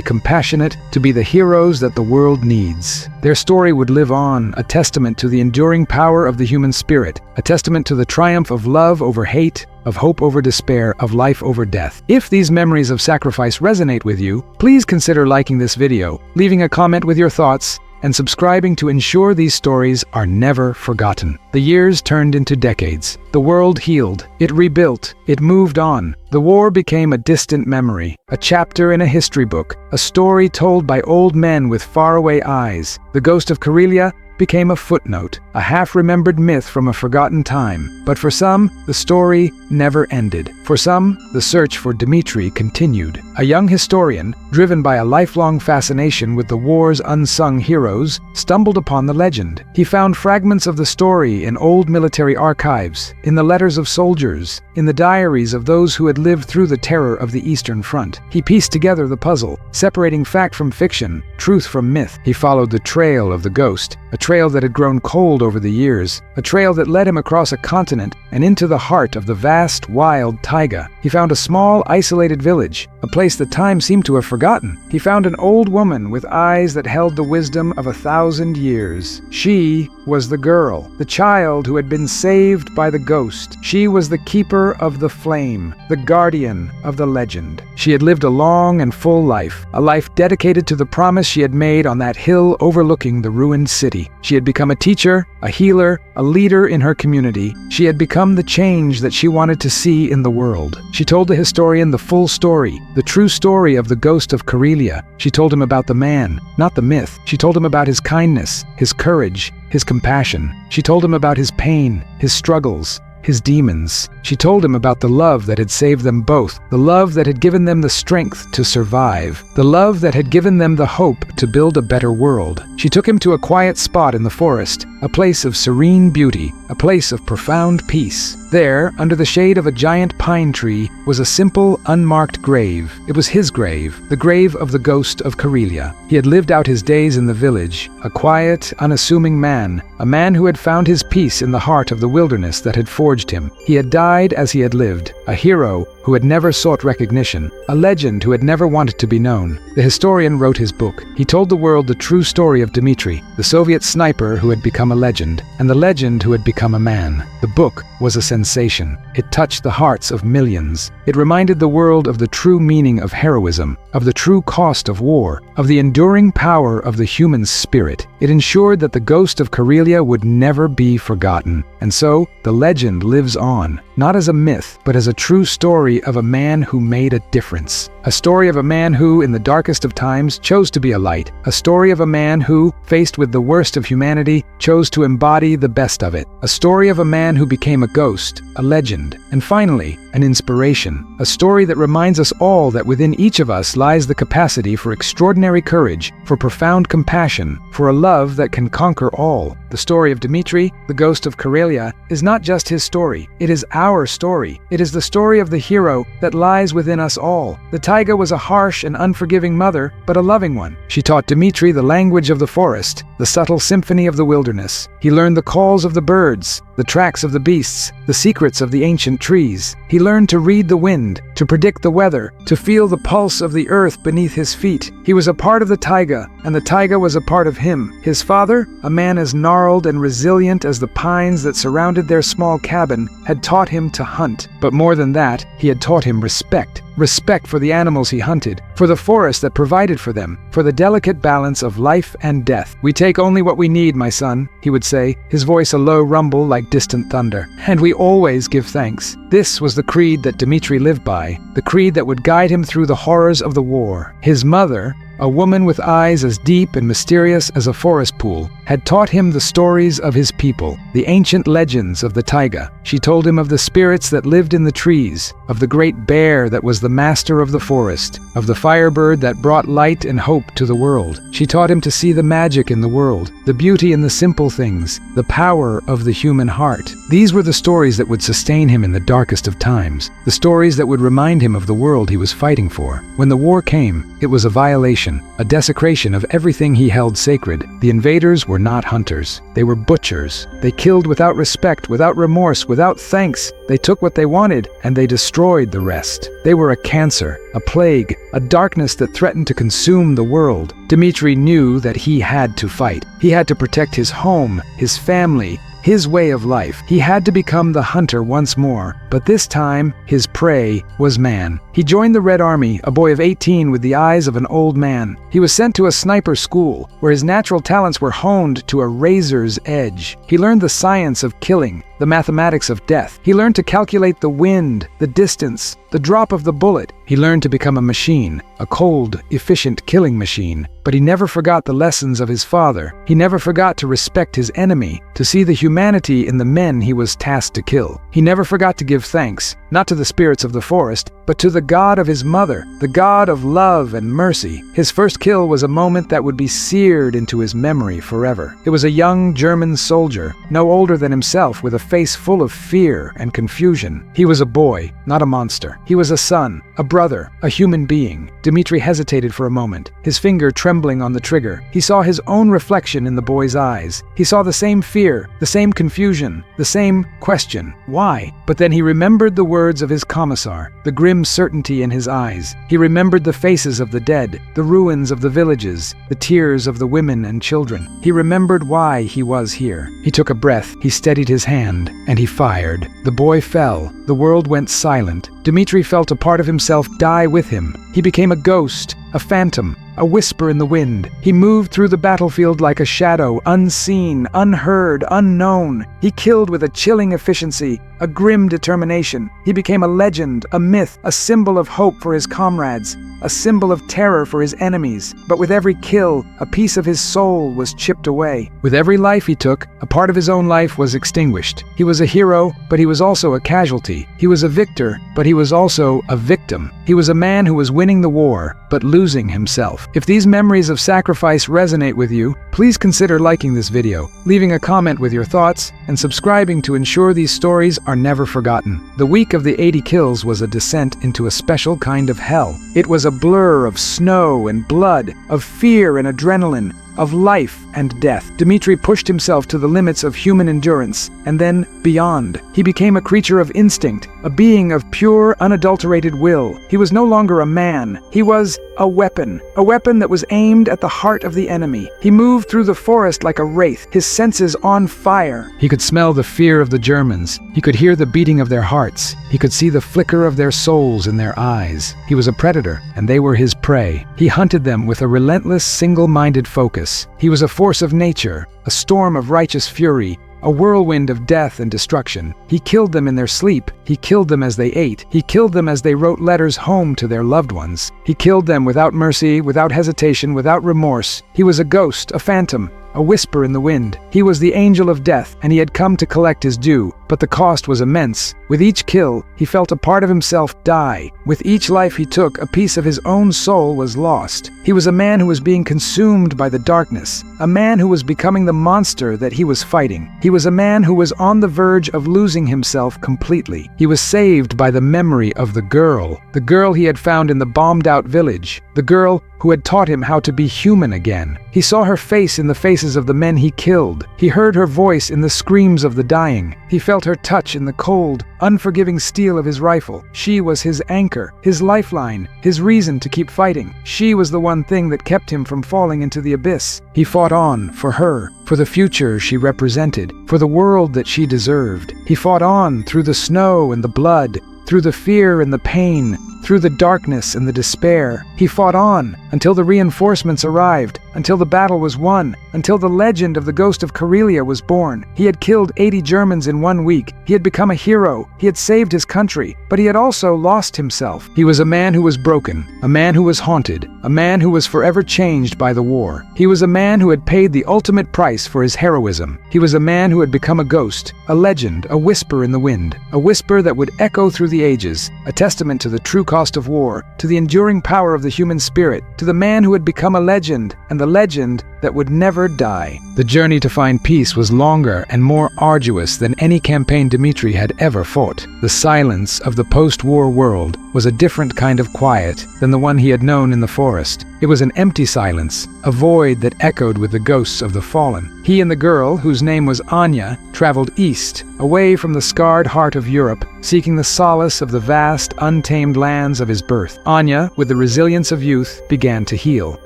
compassionate, to be the heroes that the world needs. Their story would live on, a testament to the enduring power of the human spirit, a testament to the triumph of love over hate, of hope over despair, of life over death. If these memories of sacrifice resonate with you, please consider liking this video, leaving a comment with your thoughts, and subscribing to ensure these stories are never forgotten. The years turned into decades. The world healed. It rebuilt. It moved on. The war became a distant memory, a chapter in a history book, a story told by old men with faraway eyes. The ghost of Karelia became a footnote, a half-remembered myth from a forgotten time. But for some, the story never ended. For some, the search for Dmitri continued. A young historian, driven by a lifelong fascination with the war's unsung heroes, stumbled upon the legend. He found fragments of the story in old military archives, in the letters of soldiers, in the diaries of those who had lived through the terror of the Eastern Front. He pieced together the puzzle, separating fact from fiction, truth from myth. He followed the trail of the ghost, a trail that had grown cold over the years, a trail that led him across a continent and into the heart of the vast, wild taiga. He found a small, isolated village, a place that time seemed to have forgotten. He found an old woman with eyes that held the wisdom of 1,000 years. She was the girl, the child who had been saved by the ghost. She was the keeper of the flame, the guardian of the legend. She had lived a long and full life, a life dedicated to the promise she had made on that hill overlooking the ruined city. She had become a teacher, a healer, a leader in her community. She had become the change that she wanted to see in the world. She told the historian the full story, the true story of the ghost of Karelia. She told him about the man, not the myth. She told him about his kindness, his courage, his compassion. She told him about his pain, his struggles, his demons. She told him about the love that had saved them both, the love that had given them the strength to survive, the love that had given them the hope to build a better world. She took him to a quiet spot in the forest, a place of serene beauty, a place of profound peace. There, under the shade of a giant pine tree, was a simple, unmarked grave. It was his grave, the grave of the ghost of Karelia. He had lived out his days in the village, a quiet, unassuming man, a man who had found his peace in the heart of the wilderness that had forged him. He had died as he had lived, a hero who had never sought recognition, a legend who had never wanted to be known. The historian wrote his book. He told the world the true story of Dmitri, the Soviet sniper who had become a legend, and the legend who had become a man. The book was a sensation. It touched the hearts of millions. It reminded the world of the true meaning of heroism, of the true cost of war, of the enduring power of the human spirit. It ensured that the ghost of Karelia would never be forgotten. And so, the legend lives on, not as a myth, but as a true story of a man who made a difference. A story of a man who, in the darkest of times, chose to be a light. A story of a man who, faced with the worst of humanity, chose to embody the best of it. A story of a man who became a ghost, a legend, and finally, an inspiration. A story that reminds us all that within each of us lies the capacity for extraordinary courage, for profound compassion, for a love love that can conquer all. The story of Dmitri, the ghost of Karelia, is not just his story. It is our story. It is the story of the hero that lies within us all. The taiga was a harsh and unforgiving mother, but a loving one. She taught Dmitri the language of the forest, the subtle symphony of the wilderness. He learned the calls of the birds, the tracks of the beasts, the secrets of the ancient trees. He learned to read the wind, to predict the weather, to feel the pulse of the earth beneath his feet. He was a part of the taiga, and the taiga was a part of him. His father, a man as gnarled and resilient as the pines that surrounded their small cabin, had taught him to hunt. But more than that, he had taught him respect. Respect for the animals he hunted, for the forest that provided for them, for the delicate balance of life and death. "We take only what we need, my son," he would say, his voice a low rumble like distant thunder. "And we always give thanks." This was the creed that Dmitri lived by, the creed that would guide him through the horrors of the war. His mother, a woman with eyes as deep and mysterious as a forest pool, had taught him the stories of his people, the ancient legends of the taiga. She told him of the spirits that lived in the trees, of the great bear that was the master of the forest, of the firebird that brought light and hope to the world. She taught him to see the magic in the world, the beauty in the simple things, the power of the human heart. These were the stories that would sustain him in the darkest of times, the stories that would remind him of the world he was fighting for. When the war came, it was a violation, a desecration of everything he held sacred. The invaders were not hunters. They were butchers. They killed without respect, without remorse, without thanks. They took what they wanted, and they destroyed the rest. They were a cancer, a plague, a darkness that threatened to consume the world. Dmitri knew that he had to fight. He had to protect his home, his family, his way of life. He had to become the hunter once more, but this time his prey was man. He joined the Red Army, a boy of 18 with the eyes of an old man. He was sent to a sniper school, where his natural talents were honed to a razor's edge. He learned the science of killing, the mathematics of death. He learned to calculate the wind, the distance, the drop of the bullet. He learned to become a machine, a cold, efficient killing machine. But he never forgot the lessons of his father. He never forgot to respect his enemy, to see the humanity in the men he was tasked to kill. He never forgot to give thanks, not to the spirits of the forest, but to the God of his mother, the God of love and mercy. His first kill was a moment that would be seared into his memory forever. It was a young German soldier, no older than himself, with a face full of fear and confusion. He was a boy, not a monster. He was a son, a brother, a human being. Dmitri hesitated for a moment, his finger trembling on the trigger. He saw his own reflection in the boy's eyes. He saw the same fear, the same confusion, the same question. Why? But then he remembered the words of his commissar, the grim certainty in his eyes. He remembered the faces of the dead, the ruins of the villages, the tears of the women and children. He remembered why he was here. He took a breath, he steadied his hand, and he fired. The boy fell. The world went silent. Dmitri felt a part of himself die with him. He became a ghost, a phantom, a whisper in the wind. He moved through the battlefield like a shadow, unseen, unheard, unknown. He killed with a chilling efficiency, a grim determination. He became a legend, a myth, a symbol of hope for his comrades, a symbol of terror for his enemies. But with every kill, a piece of his soul was chipped away. With every life he took, a part of his own life was extinguished. He was a hero, but he was also a casualty. He was a victor, but he was also a victim. He was a man who was winning the war, but losing himself. If these memories of sacrifice resonate with you, please consider liking this video, leaving a comment with your thoughts, and subscribing to ensure these stories are never forgotten. The week of the 80 kills was a descent into a special kind of hell. It was a blur of snow and blood, of fear and adrenaline, of life and death. Dmitri pushed himself to the limits of human endurance, and then beyond. He became a creature of instinct, a being of pure, unadulterated will. He was no longer a man. He was a weapon that was aimed at the heart of the enemy. He moved through the forest like a wraith, his senses on fire. He could smell the fear of the Germans. He could hear the beating of their hearts. He could see the flicker of their souls in their eyes. He was a predator, and they were his prey. He hunted them with a relentless, single-minded focus. He was a force of nature, a storm of righteous fury, a whirlwind of death and destruction. He killed them in their sleep. He killed them as they ate. He killed them as they wrote letters home to their loved ones. He killed them without mercy, without hesitation, without remorse. He was a ghost, a phantom, a whisper in the wind. He was the angel of death, and he had come to collect his due, but the cost was immense. With each kill, he felt a part of himself die. With each life he took, a piece of his own soul was lost. He was a man who was being consumed by the darkness, a man who was becoming the monster that he was fighting. He was a man who was on the verge of losing himself completely. He was saved by the memory of the girl he had found in the bombed-out village, the girl who had taught him how to be human again. He saw her face in the faces of the men he killed. He heard her voice in the screams of the dying. He felt her touch in the cold, unforgiving steel of his rifle. She was his anchor, his lifeline, his reason to keep fighting. She was the one thing that kept him from falling into the abyss. He fought on for her, for the future she represented, for the world that she deserved. He fought on through the snow and the blood, through the fear and the pain, through the darkness and the despair. He fought on until the reinforcements arrived, until the battle was won, until the legend of the Ghost of Karelia was born. He had killed 80 Germans in 1 week. He had become a hero. He had saved his country, but he had also lost himself. He was a man who was broken, a man who was haunted, a man who was forever changed by the war. He was a man who had paid the ultimate price for his heroism. He was a man who had become a ghost, a legend, a whisper in the wind, a whisper that would echo through the ages, a testament to the true cost of war, to the enduring power of the human spirit, to the man who had become a legend, and the legend that would never die. The journey to find peace was longer and more arduous than any campaign Dmitri had ever fought. The silence of the post-war world was a different kind of quiet than the one he had known in the forest. It was an empty silence, a void that echoed with the ghosts of the fallen. He and the girl, whose name was Anya, traveled east, away from the scarred heart of Europe, seeking the solace of the vast, untamed lands of his birth. Anya, with the resilience of youth, began to heal.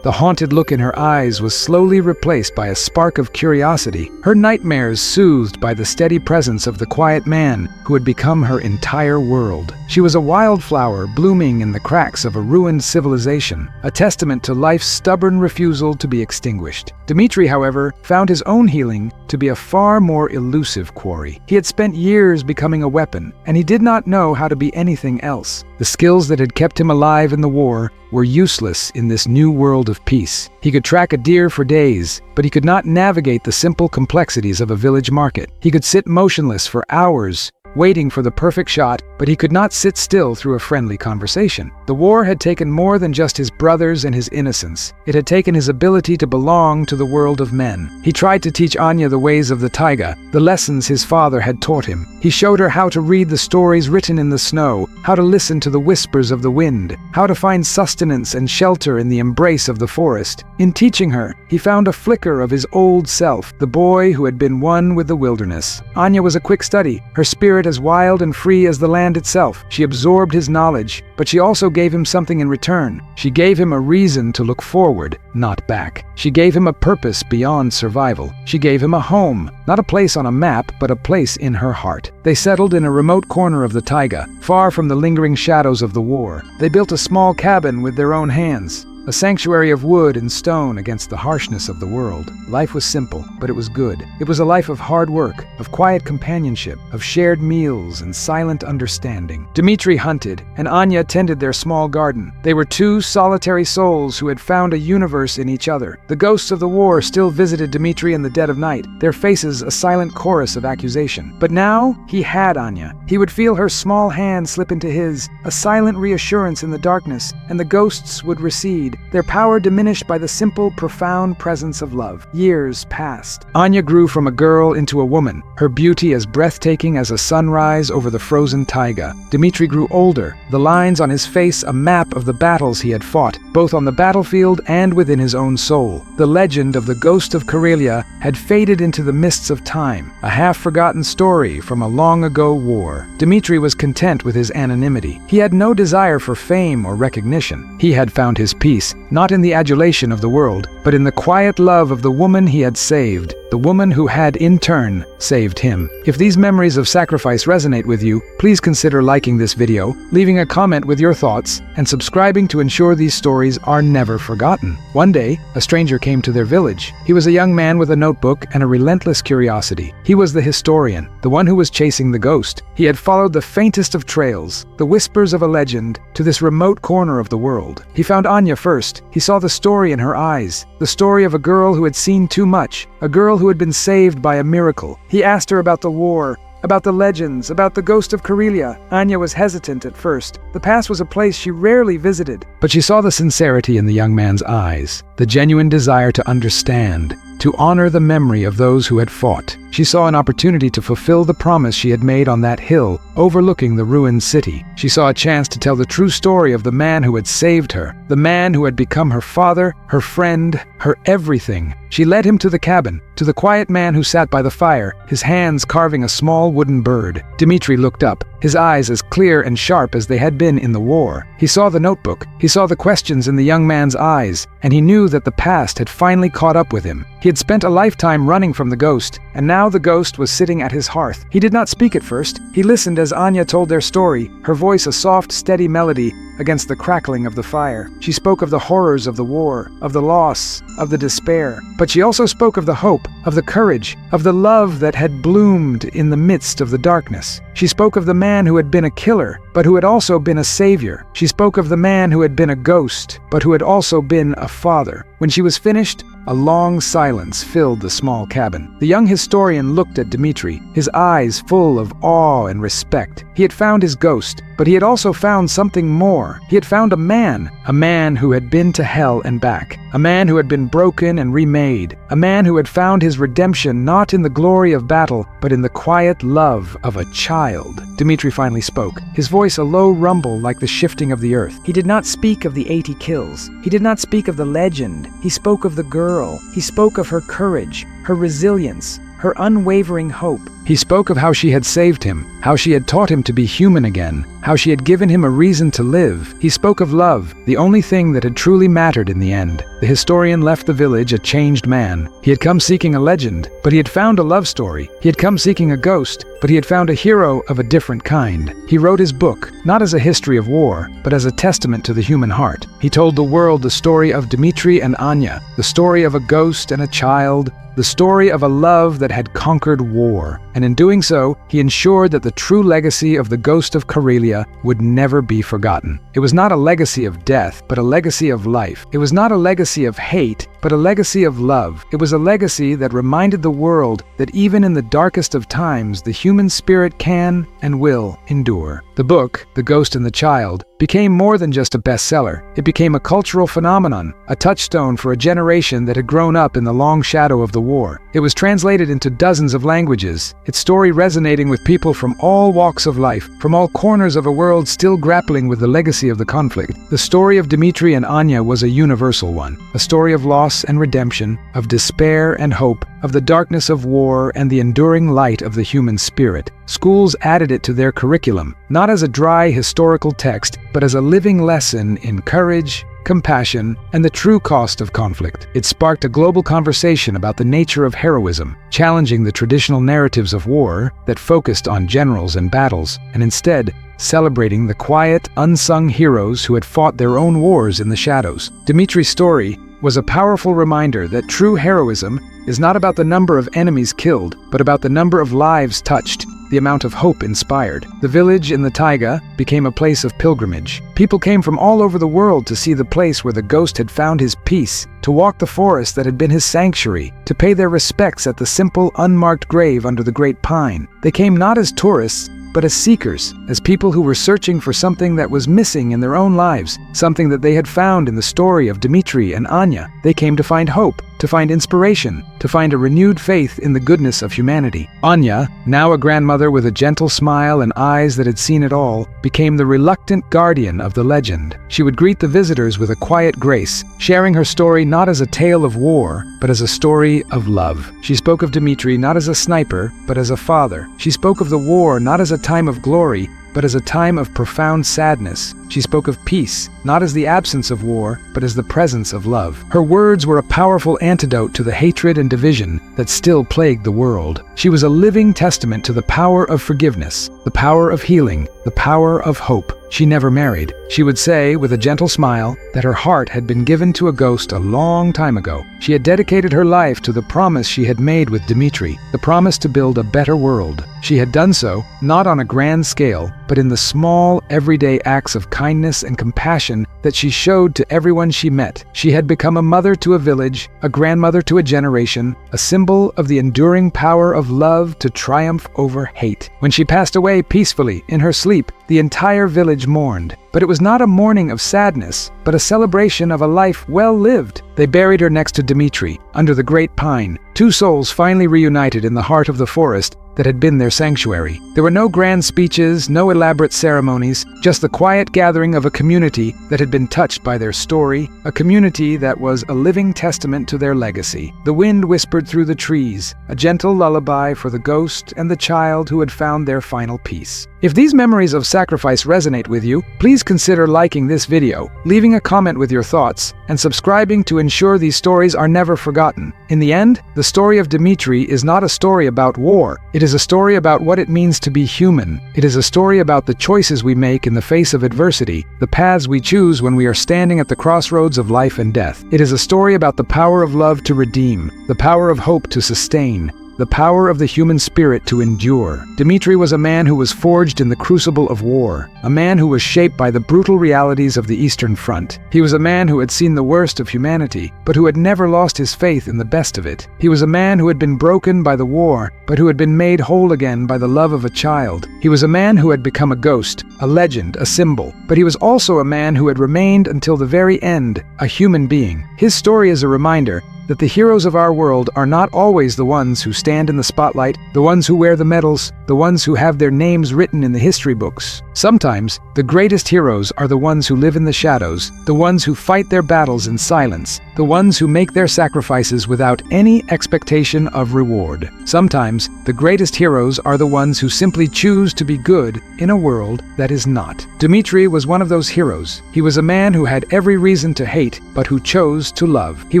The haunted look in her eyes was slowly replaced by a spark of curiosity, her nightmares soothed by the steady presence of the quiet man who had become her entire world. She was a wildflower blooming in the cracks of a ruined civilization, a testament to life's stubborn refusal to be extinguished. Dmitri, however, found his own healing to be a far more elusive quarry. He had spent years becoming a weapon, and he did not know how to be anything else. The skills that had kept him alive in the war were useless in this new world of peace. He could track a deer for days, but he could not navigate the simple complexities of a village market. He could sit motionless for hours, waiting for the perfect shot, but he could not sit still through a friendly conversation. The war had taken more than just his brothers and his innocence. It had taken his ability to belong to the world of men. He tried to teach Anya the ways of the taiga, the lessons his father had taught him. He showed her how to read the stories written in the snow, how to listen to the whispers of the wind, how to find sustenance and shelter in the embrace of the forest. In teaching her, he found a flicker of his old self, the boy who had been one with the wilderness. Anya was a quick study, her spirit as wild and free as the land itself. She absorbed his knowledge, but she also gave him something in return. She gave him a reason to look forward, not back. She gave him a purpose beyond survival. She gave him a home, not a place on a map, but a place in her heart. They settled in a remote corner of the taiga, far from the lingering shadows of the war. They built a small cabin with their own hands, a sanctuary of wood and stone against the harshness of the world. Life was simple, but it was good. It was a life of hard work, of quiet companionship, of shared meals and silent understanding. Dmitri hunted, and Anya tended their small garden. They were two solitary souls who had found a universe in each other. The ghosts of the war still visited Dmitri in the dead of night, their faces a silent chorus of accusation. But now, he had Anya. He would feel her small hand slip into his, a silent reassurance in the darkness, and the ghosts would recede, their power diminished by the simple, profound presence of love. Years passed. Anya grew from a girl into a woman, her beauty as breathtaking as a sunrise over the frozen taiga. Dmitri grew older, the lines on his face a map of the battles he had fought, both on the battlefield and within his own soul. The legend of the Ghost of Karelia had faded into the mists of time, a half-forgotten story from a long-ago war. Dmitri was content with his anonymity. He had no desire for fame or recognition. He had found his peace, not in the adulation of the world, but in the quiet love of the woman he had saved, the woman who had, in turn, saved him. If these memories of sacrifice resonate with you, please consider liking this video, leaving a comment with your thoughts, and subscribing to ensure these stories are never forgotten. One day, a stranger came to their village. He was a young man with a notebook and a relentless curiosity. He was the historian, the one who was chasing the ghost. He had followed the faintest of trails, the whispers of a legend, to this remote corner of the world. He found Anya first, first, he saw the story in her eyes, the story of a girl who had seen too much, a girl who had been saved by a miracle. He asked her about the war, about the legends, about the ghost of Karelia. Anya was hesitant at first. The past was a place she rarely visited. But she saw the sincerity in the young man's eyes, the genuine desire to understand, to honor the memory of those who had fought. She saw an opportunity to fulfill the promise she had made on that hill, overlooking the ruined city. She saw a chance to tell the true story of the man who had saved her, the man who had become her father, her friend, her everything. She led him to the cabin, to the quiet man who sat by the fire, his hands carving a small wooden bird. Dmitri looked up, his eyes as clear and sharp as they had been in the war. He saw the notebook, he saw the questions in the young man's eyes, and he knew that the past had finally caught up with him. He had spent a lifetime running from the ghost, and now the ghost was sitting at his hearth. He did not speak at first. He listened as Anya told their story, her voice a soft, steady melody against the crackling of the fire. She spoke of the horrors of the war, of the loss, of the despair. But she also spoke of the hope, of the courage, of the love that had bloomed in the midst of the darkness. She spoke of the man who had been a killer, but who had also been a savior. She spoke of the man who had been a ghost, but who had also been a father. When she was finished, a long silence filled the small cabin. The young historian looked at Dmitri, his eyes full of awe and respect. He had found his ghost, but he had also found something more. He had found a man who had been to hell and back, a man who had been broken and remade, a man who had found his redemption not in the glory of battle, but in the quiet love of a child. Dmitri finally spoke, his voice a low rumble like the shifting of the earth. He did not speak of the 80 kills. He did not speak of the legend. He spoke of the girl. He spoke of her courage, her resilience, her unwavering hope. He spoke of how she had saved him, how she had taught him to be human again, how she had given him a reason to live. He spoke of love, the only thing that had truly mattered in the end. The historian left the village a changed man. He had come seeking a legend, but he had found a love story. He had come seeking a ghost, but he had found a hero of a different kind. He wrote his book, not as a history of war, but as a testament to the human heart. He told the world the story of Dmitri and Anya, the story of a ghost and a child, the story of a love that had conquered war. And in doing so, he ensured that the true legacy of the ghost of Karelia would never be forgotten. It was not a legacy of death, but a legacy of life. It was not a legacy of hate, but a legacy of love. It was a legacy that reminded the world that even in the darkest of times, the human spirit can and will endure. The book, The Ghost and the Child, became more than just a bestseller. It became a cultural phenomenon, a touchstone for a generation that had grown up in the long shadow of the war. It was translated into dozens of languages, its story resonating with people from all walks of life, from all corners of a world still grappling with the legacy of the conflict. The story of Dmitri and Anya was a universal one, a story of loss and redemption, of despair and hope, of the darkness of war and the enduring light of the human spirit. Schools added it to their curriculum, not as a dry historical text, but as a living lesson in courage, compassion, and the true cost of conflict. It sparked a global conversation about the nature of heroism, challenging the traditional narratives of war that focused on generals and battles, and instead celebrating the quiet, unsung heroes who had fought their own wars in the shadows. Dmitri's story was a powerful reminder that true heroism is not about the number of enemies killed, but about the number of lives touched, the amount of hope inspired. The village in the taiga became a place of pilgrimage. People came from all over the world to see the place where the ghost had found his peace, to walk the forest that had been his sanctuary, to pay their respects at the simple, unmarked grave under the great pine. They came not as tourists, but as seekers, as people who were searching for something that was missing in their own lives, something that they had found in the story of Dmitri and Anya. They came to find hope, to find inspiration, to find a renewed faith in the goodness of humanity. Anya, now a grandmother with a gentle smile and eyes that had seen it all, became the reluctant guardian of the legend. She would greet the visitors with a quiet grace, sharing her story not as a tale of war, but as a story of love. She spoke of Dmitri not as a sniper, but as a father. She spoke of the war not as a time of glory, but as a time of profound sadness. She spoke of peace, not as the absence of war, but as the presence of love. Her words were a powerful antidote to the hatred and division that still plagued the world. She was a living testament to the power of forgiveness, the power of healing, the power of hope. She never married. She would say, with a gentle smile, that her heart had been given to a ghost a long time ago. She had dedicated her life to the promise she had made with Dmitri, the promise to build a better world. She had done so, not on a grand scale, but in the small, everyday acts of kindness and compassion that she showed to everyone she met. She had become a mother to a village, a grandmother to a generation, a symbol of the enduring power of love to triumph over hate. When she passed away peacefully in her sleep, the entire village mourned. But it was not a mourning of sadness, but a celebration of a life well lived. They buried her next to Dmitri, under the great pine, two souls finally reunited in the heart of the forest that had been their sanctuary. There were no grand speeches, no elaborate ceremonies, just the quiet gathering of a community that had been touched by their story, a community that was a living testament to their legacy. The wind whispered through the trees, a gentle lullaby for the ghost and the child who had found their final peace. If these memories of sacrifice resonate with you, please consider liking this video, leaving a comment with your thoughts, and subscribing to ensure these stories are never forgotten. In the end, the story of Dmitri is not a story about war. It is a story about what it means to be human. It is a story about the choices we make in the face of adversity, the paths we choose when we are standing at the crossroads of life and death. It is a story about the power of love to redeem, the power of hope to sustain, the power of the human spirit to endure. Dmitri was a man who was forged in the crucible of war, a man who was shaped by the brutal realities of the Eastern Front. He was a man who had seen the worst of humanity, but who had never lost his faith in the best of it. He was a man who had been broken by the war, but who had been made whole again by the love of a child. He was a man who had become a ghost, a legend, a symbol, but he was also a man who had remained until the very end, a human being. His story is a reminder that the heroes of our world are not always the ones who stand in the spotlight, the ones who wear the medals, the ones who have their names written in the history books. Sometimes, the greatest heroes are the ones who live in the shadows, the ones who fight their battles in silence, the ones who make their sacrifices without any expectation of reward. Sometimes, the greatest heroes are the ones who simply choose to be good in a world that is not. Dmitri was one of those heroes. He was a man who had every reason to hate, but who chose to love. He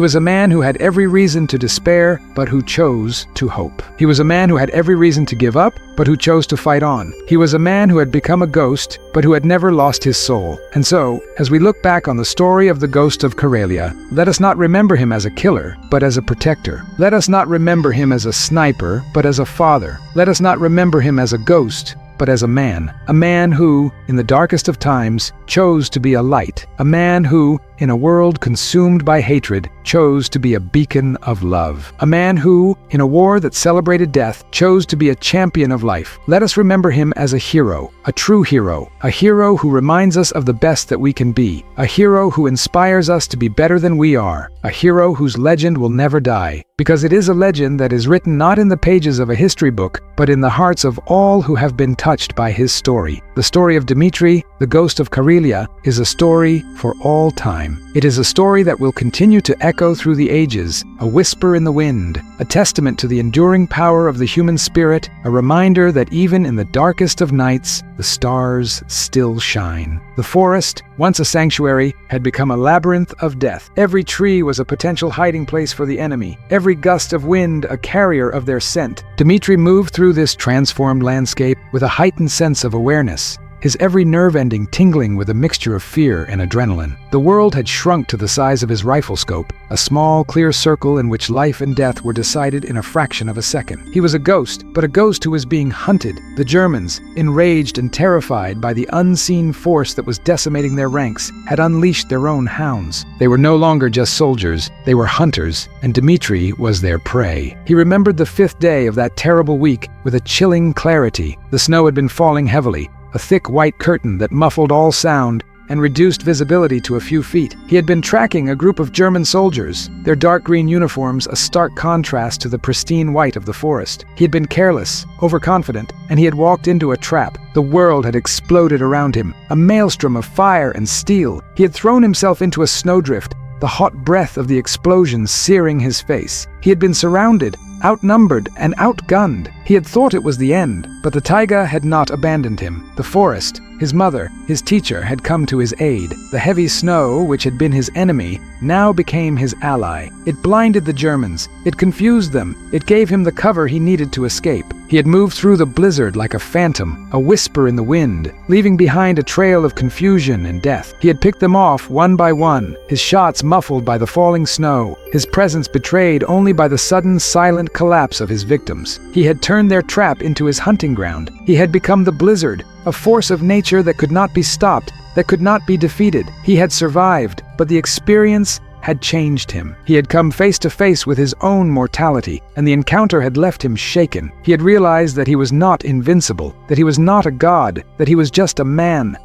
was a man who had every reason to despair, but who chose to hope. He was a man who had every reason to give up, but who chose to fight on. He was a man who had become a ghost, but who had never lost his soul. And so, as we look back on the story of the ghost of Karelia, let us not remember him as a killer, but as a protector. Let us not remember him as a sniper, but as a father. Let us not remember him as a ghost, but as a man who, in the darkest of times, chose to be a light, a man who, in a world consumed by hatred, chose to be a beacon of love, a man who, in a war that celebrated death, chose to be a champion of life. Let us remember him as a hero, a true hero, a hero who reminds us of the best that we can be, a hero who inspires us to be better than we are, a hero whose legend will never die, because it is a legend that is written not in the pages of a history book, but in the hearts of all who have been touched by his story. The story of Dmitri, the ghost of Karelia, is a story for all time. It is a story that will continue to echo through the ages, a whisper in the wind, a testament to the enduring power of the human spirit, a reminder that even in the darkest of nights, the stars still shine. The forest, once a sanctuary, had become a labyrinth of death. Every tree was a potential hiding place for the enemy, every gust of wind a carrier of their scent. Dmitri moved through this transformed landscape with a heightened sense of awareness, his every nerve ending tingling with a mixture of fear and adrenaline. The world had shrunk to the size of his rifle scope, a small, clear circle in which life and death were decided in a fraction of a second. He was a ghost, but a ghost who was being hunted. The Germans, enraged and terrified by the unseen force that was decimating their ranks, had unleashed their own hounds. They were no longer just soldiers, they were hunters, and Dmitri was their prey. He remembered the 5th day of that terrible week with a chilling clarity. The snow had been falling heavily, a thick white curtain that muffled all sound and reduced visibility to a few feet. He had been tracking a group of German soldiers, their dark green uniforms a stark contrast to the pristine white of the forest. He had been careless, overconfident, and he had walked into a trap. The world had exploded around him, a maelstrom of fire and steel. He had thrown himself into a snowdrift, the hot breath of the explosion searing his face. He had been surrounded, outnumbered, and outgunned. He had thought it was the end, but the taiga had not abandoned him. The forest, his mother, his teacher had come to his aid. The heavy snow, which had been his enemy, now became his ally. It blinded the Germans. It confused them. It gave him the cover he needed to escape. He had moved through the blizzard like a phantom, a whisper in the wind, leaving behind a trail of confusion and death. He had picked them off one by one, his shots muffled by the falling snow, his presence betrayed only by the sudden, silent collapse of his victims. He had turned their trap into his hunting ground. He had become the blizzard, a force of nature that could not be stopped, that could not be defeated. He had survived, but the experience had changed him. He had come face to face with his own mortality, and the encounter had left him shaken. He had realized that he was not invincible, that he was not a god, that he was just a man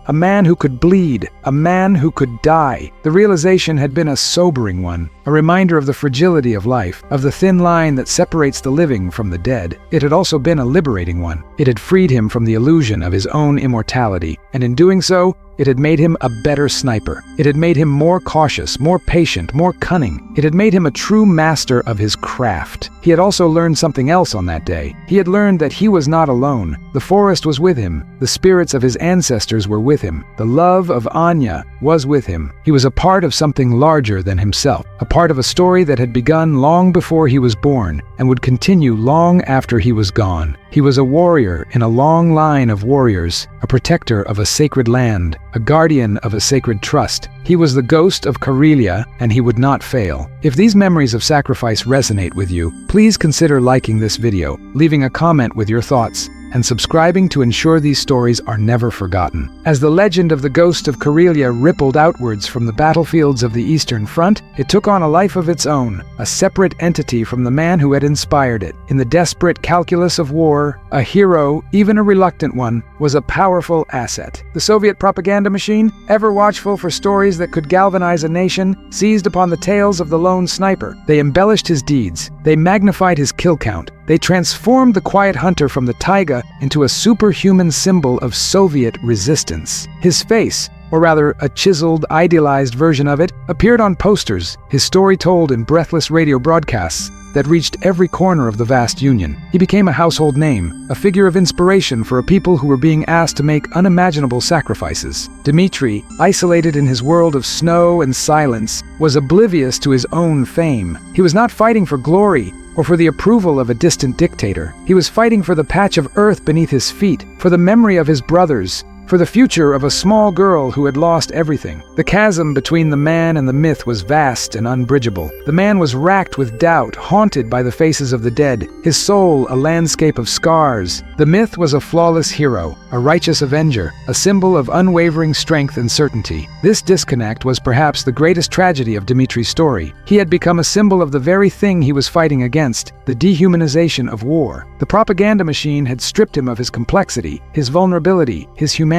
who could bleed, a man who could die. The realization had been a sobering one, a reminder of the fragility of life, of the thin line that separates the living from the dead. It had also been a liberating one. It had freed him from the illusion of his own immortality, and in doing so, it had made him a better sniper. It had made him more cautious, more patient, more cunning. It had made him a true master of his craft. He had also learned something else on that day. He had learned that he was not alone. The forest was with him. The spirits of his ancestors were with him. The love of Anya was with him. He was a part of something larger than himself, a part of a story that had begun long before he was born and would continue long after he was gone. He was a warrior in a long line of warriors, a protector of a sacred land, a guardian of a sacred trust. He was the ghost of Karelia, and he would not fail. If these memories of sacrifice resonate with you, please consider liking this video, leaving a comment with your thoughts, and subscribing to ensure these stories are never forgotten. As the legend of the ghost of Karelia rippled outwards from the battlefields of the Eastern Front, it took on a life of its own, a separate entity from the man who had inspired it. In the desperate calculus of war, a hero, even a reluctant one, was a powerful asset. The Soviet propaganda machine, ever watchful for stories that could galvanize a nation, seized upon the tales of the lone sniper. They embellished his deeds. They magnified his kill count. They transformed the quiet hunter from the taiga into a superhuman symbol of Soviet resistance. His face, or rather a chiseled, idealized version of it, appeared on posters, his story told in breathless radio broadcasts that reached every corner of the vast Union. He became a household name, a figure of inspiration for a people who were being asked to make unimaginable sacrifices. Dmitri, isolated in his world of snow and silence, was oblivious to his own fame. He was not fighting for glory or for the approval of a distant dictator. He was fighting for the patch of earth beneath his feet, for the memory of his brothers, for the future of a small girl who had lost everything. The chasm between the man and the myth was vast and unbridgeable. The man was racked with doubt, haunted by the faces of the dead, his soul a landscape of scars. The myth was a flawless hero, a righteous avenger, a symbol of unwavering strength and certainty. This disconnect was perhaps the greatest tragedy of Dmitri's story. He had become a symbol of the very thing he was fighting against, the dehumanization of war. The propaganda machine had stripped him of his complexity, his vulnerability, his humanity.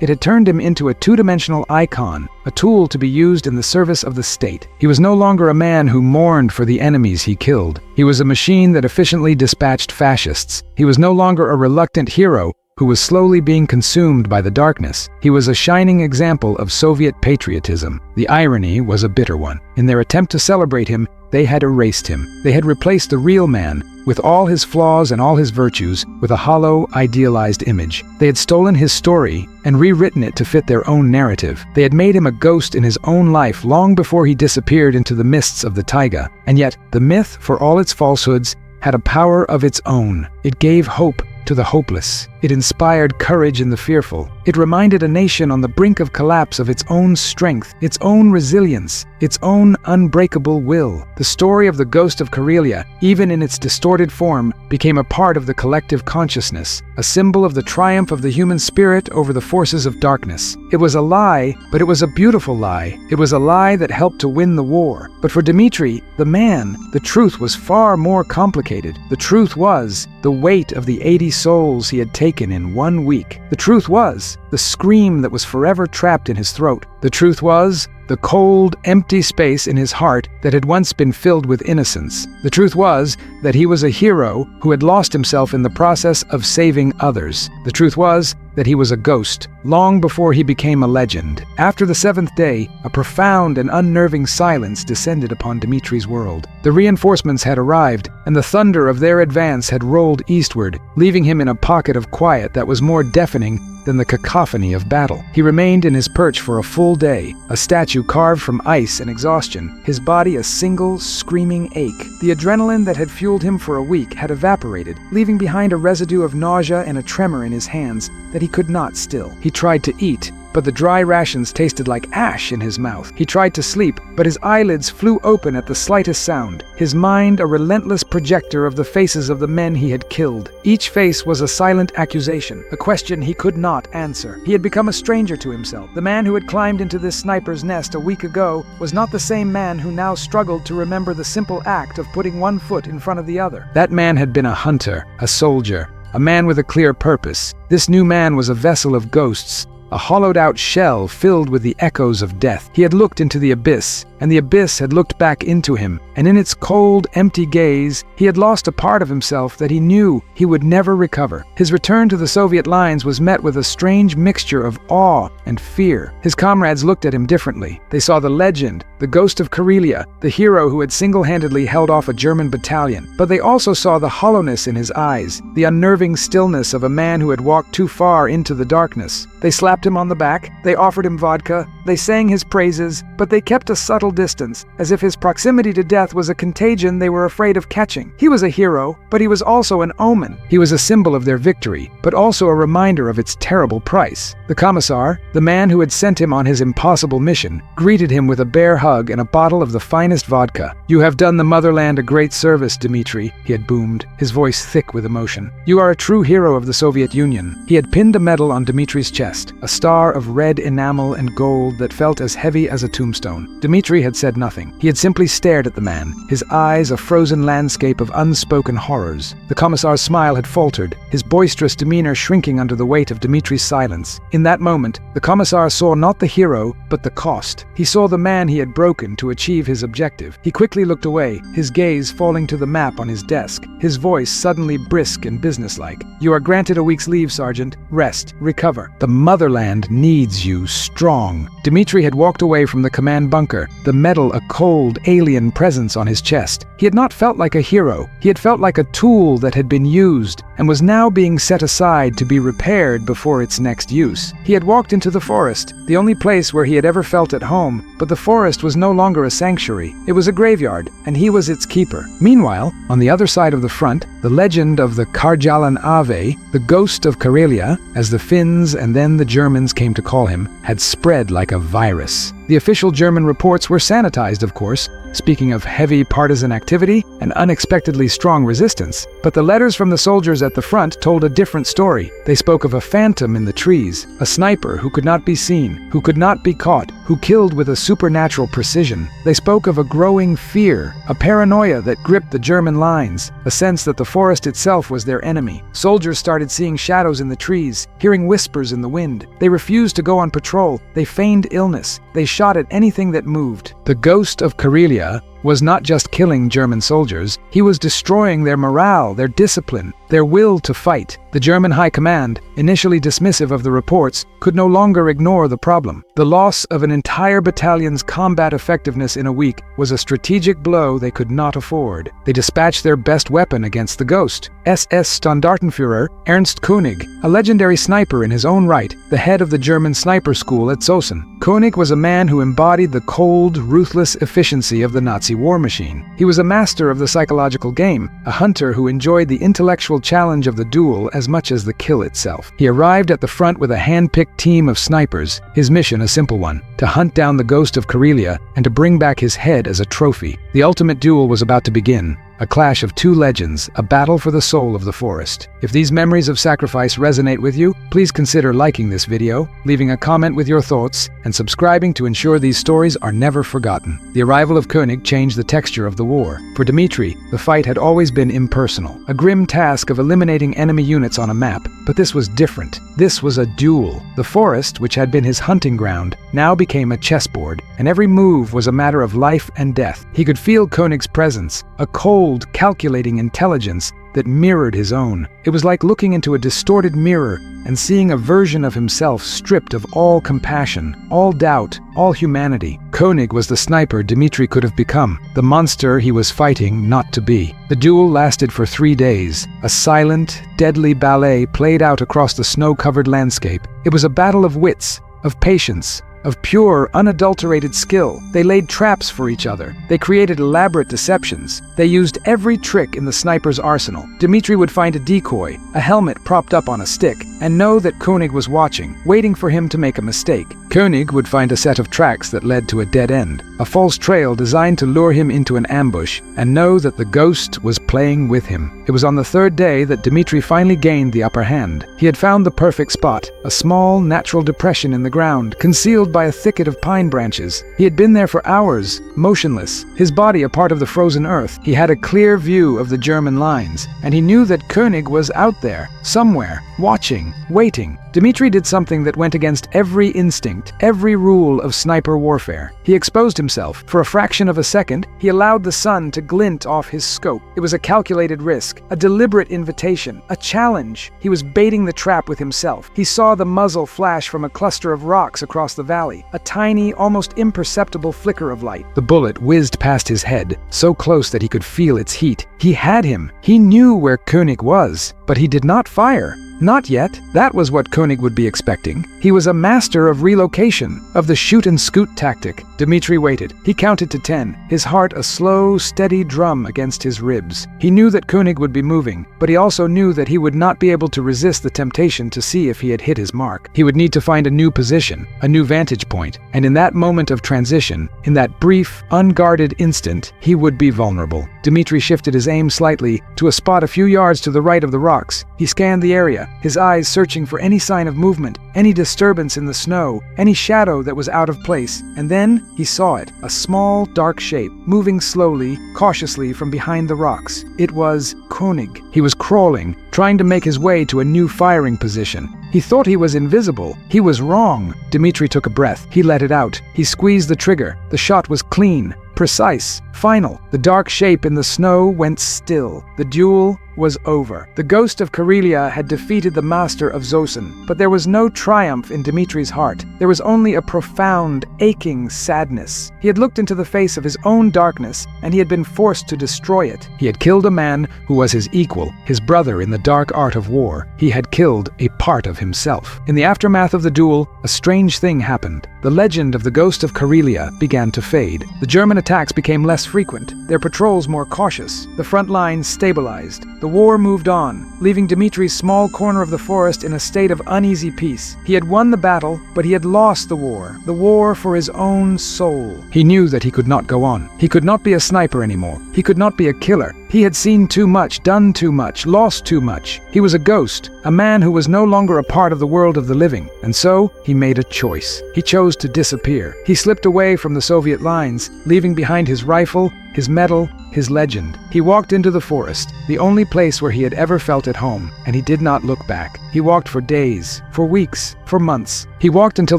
It had turned him into a two-dimensional icon, a tool to be used in the service of the state. He was no longer a man who mourned for the enemies he killed. He was a machine that efficiently dispatched fascists. He was no longer a reluctant hero who was slowly being consumed by the darkness. He was a shining example of Soviet patriotism. The irony was a bitter one. In their attempt to celebrate him, they had erased him. They had replaced the real man, with all his flaws and all his virtues, with a hollow, idealized image. They had stolen his story and rewritten it to fit their own narrative. They had made him a ghost in his own life long before he disappeared into the mists of the taiga. And yet, the myth, for all its falsehoods, had a power of its own. It gave hope to the hopeless. It inspired courage in the fearful. It reminded a nation on the brink of collapse of its own strength, its own resilience, its own unbreakable will. The story of the ghost of Karelia, even in its distorted form, became a part of the collective consciousness, a symbol of the triumph of the human spirit over the forces of darkness. It was a lie, but it was a beautiful lie. It was a lie that helped to win the war. But for Dmitri, the man, the truth was far more complicated. The truth was the weight of the 80 souls he had taken in 1 week. The truth was the scream that was forever trapped in his throat. The truth was the cold, empty space in his heart that had once been filled with innocence. The truth was that he was a hero who had lost himself in the process of saving others. The truth was that he was a ghost, long before he became a legend. After the seventh day, a profound and unnerving silence descended upon Dimitri's world. The reinforcements had arrived, and the thunder of their advance had rolled eastward, leaving him in a pocket of quiet that was more deafening than the cacophony of battle. He remained in his perch for a full day, a statue carved from ice and exhaustion, his body a single, screaming ache. The adrenaline that had fueled him for a week had evaporated, leaving behind a residue of nausea and a tremor in his hands that he could not still. He tried to eat, but the dry rations tasted like ash in his mouth. He tried to sleep, but his eyelids flew open at the slightest sound, his mind a relentless projector of the faces of the men he had killed. Each face was a silent accusation, a question he could not answer. He had become a stranger to himself. The man who had climbed into this sniper's nest a week ago was not the same man who now struggled to remember the simple act of putting one foot in front of the other. That man had been a hunter, a soldier, a man with a clear purpose. This new man was a vessel of ghosts, a hollowed-out shell filled with the echoes of death. He had looked into the abyss, and the abyss had looked back into him, and in its cold, empty gaze, he had lost a part of himself that he knew he would never recover. His return to the Soviet lines was met with a strange mixture of awe and fear. His comrades looked at him differently. They saw the legend, the ghost of Karelia, the hero who had single-handedly held off a German battalion. But they also saw the hollowness in his eyes, the unnerving stillness of a man who had walked too far into the darkness. They slapped him on the back, they offered him vodka, they sang his praises, but they kept a subtle distance, as if his proximity to death was a contagion they were afraid of catching. He was a hero, but he was also an omen. He was a symbol of their victory, but also a reminder of its terrible price. The commissar, the man who had sent him on his impossible mission, greeted him with a bare hug and a bottle of the finest vodka. "You have done the motherland a great service, Dmitri," he had boomed, his voice thick with emotion. "You are a true hero of the Soviet Union." He had pinned a medal on Dmitri's chest, a star of red enamel and gold that felt as heavy as a tombstone. Dmitri had said nothing. He had simply stared at the man, his eyes a frozen landscape of unspoken horrors. The commissar's smile had faltered, his boisterous demeanor shrinking under the weight of Dmitri's silence. In that moment, the commissar saw not the hero, but the cost. He saw the man he had broken to achieve his objective. He quickly looked away, his gaze falling to the map on his desk, his voice suddenly brisk and businesslike. "You are granted a week's leave, Sergeant. Rest, recover. The motherland needs you strong." Dmitri had walked away from the command bunker, the medal a cold, alien presence on his chest. He had not felt like a hero. He had felt like a tool that had been used and was now being set aside to be repaired before its next use. He had walked into the forest, the only place where he had ever felt at home, but the forest was no longer a sanctuary. It was a graveyard, and he was its keeper. Meanwhile, on the other side of the front, the legend of the Karjalan Ave, the ghost of Karelia, as the Finns and then the Germans came to call him, had spread like a virus. The official German reports were sanitized, of course, speaking of heavy partisan activity and unexpectedly strong resistance. But the letters from the soldiers at the front told a different story. They spoke of a phantom in the trees, a sniper who could not be seen, who could not be caught, who killed with a supernatural precision. They spoke of a growing fear, a paranoia that gripped the German lines, a sense that the forest itself was their enemy. Soldiers started seeing shadows in the trees, hearing whispers in the wind. They refused to go on patrol. They feigned illness. They shot at anything that moved. The ghost of Karelia was not just killing German soldiers, he was destroying their morale, their discipline, their will to fight. The German High Command, initially dismissive of the reports, could no longer ignore the problem. The loss of an entire battalion's combat effectiveness in a week was a strategic blow they could not afford. They dispatched their best weapon against the ghost, SS Standartenführer Ernst König, a legendary sniper in his own right, the head of the German sniper school at Zossen. König was a man who embodied the cold, ruthless efficiency of the Nazi war machine. He was a master of the psychological game, a hunter who enjoyed the intellectual challenge of the duel as much as the kill itself. He arrived at the front with a hand-picked team of snipers, his mission a simple one: to hunt down the ghost of Karelia and to bring back his head as a trophy. The ultimate duel was about to begin. A clash of two legends, a battle for the soul of the forest. If these memories of sacrifice resonate with you, please consider liking this video, leaving a comment with your thoughts, and subscribing to ensure these stories are never forgotten. The arrival of König changed the texture of the war. For Dmitri, the fight had always been impersonal, a grim task of eliminating enemy units on a map. But this was different. This was a duel. The forest, which had been his hunting ground, now became a chessboard, and every move was a matter of life and death. He could feel König's presence, a cold, calculating intelligence that mirrored his own. It was like looking into a distorted mirror and seeing a version of himself stripped of all compassion, all doubt, all humanity. Koenig was the sniper Dmitri could have become, the monster he was fighting not to be. The duel lasted for 3 days, a silent, deadly ballet played out across the snow-covered landscape. It was a battle of wits, of patience, of pure, unadulterated skill. They laid traps for each other. They created elaborate deceptions. They used every trick in the sniper's arsenal. Dmitri would find a decoy, a helmet propped up on a stick, and know that Koenig was watching, waiting for him to make a mistake. Koenig would find a set of tracks that led to a dead end, a false trail designed to lure him into an ambush, and know that the ghost was playing with him. It was on the 3rd day that Dmitri finally gained the upper hand. He had found the perfect spot, a small, natural depression in the ground, concealed by a thicket of pine branches. He had been there for hours, motionless, his body a part of the frozen earth. He had a clear view of the German lines, and he knew that Koenig was out there, somewhere, watching, waiting. Dmitri did something that went against every instinct, every rule of sniper warfare. He exposed himself. For a fraction of a second, he allowed the sun to glint off his scope. It was a calculated risk, a deliberate invitation, a challenge. He was baiting the trap with himself. He saw the muzzle flash from a cluster of rocks across the valley, a tiny, almost imperceptible flicker of light. The bullet whizzed past his head, so close that he could feel its heat. He had him. He knew where Koenig was, but he did not fire. Not yet. That was what Koenig would be expecting. He was a master of relocation, of the shoot-and-scoot tactic. Dmitri waited. He counted to 10, his heart a slow, steady drum against his ribs. He knew that Koenig would be moving, but he also knew that he would not be able to resist the temptation to see if he had hit his mark. He would need to find a new position, a new vantage point, and in that moment of transition, in that brief, unguarded instant, he would be vulnerable. Dmitri shifted his aim slightly to a spot a few yards to the right of the rocks. He scanned the area, his eyes searching for any sign of movement, any disturbance in the snow, any shadow that was out of place. And then he saw it, a small, dark shape, moving slowly, cautiously from behind the rocks. It was Koenig. He was crawling, trying to make his way to a new firing position. He thought he was invisible. He was wrong. Dmitri took a breath. He let it out. He squeezed the trigger. The shot was clean, precise, final. The dark shape in the snow went still. The duel was over. The ghost of Karelia had defeated the master of Zosen, but there was no triumph in Dmitri's heart. There was only a profound, aching sadness. He had looked into the face of his own darkness, and he had been forced to destroy it. He had killed a man who was his equal, his brother in the dark art of war. He had killed a part of himself. In the aftermath of the duel, a strange thing happened. The legend of the ghost of Karelia began to fade. The German attacks became less frequent, their patrols more cautious. The front lines stabilized. The war moved on, leaving Dmitri's small corner of the forest in a state of uneasy peace. He had won the battle, but he had lost the war for his own soul. He knew that he could not go on. He could not be a sniper anymore. He could not be a killer. He had seen too much, done too much, lost too much. He was a ghost, a man who was no longer a part of the world of the living. And so, he made a choice. He chose to disappear. He slipped away from the Soviet lines, leaving behind his rifle, his medal, his legend. He walked into the forest, the only place where he had ever felt at home, and he did not look back. He walked for days, for weeks, for months. He walked until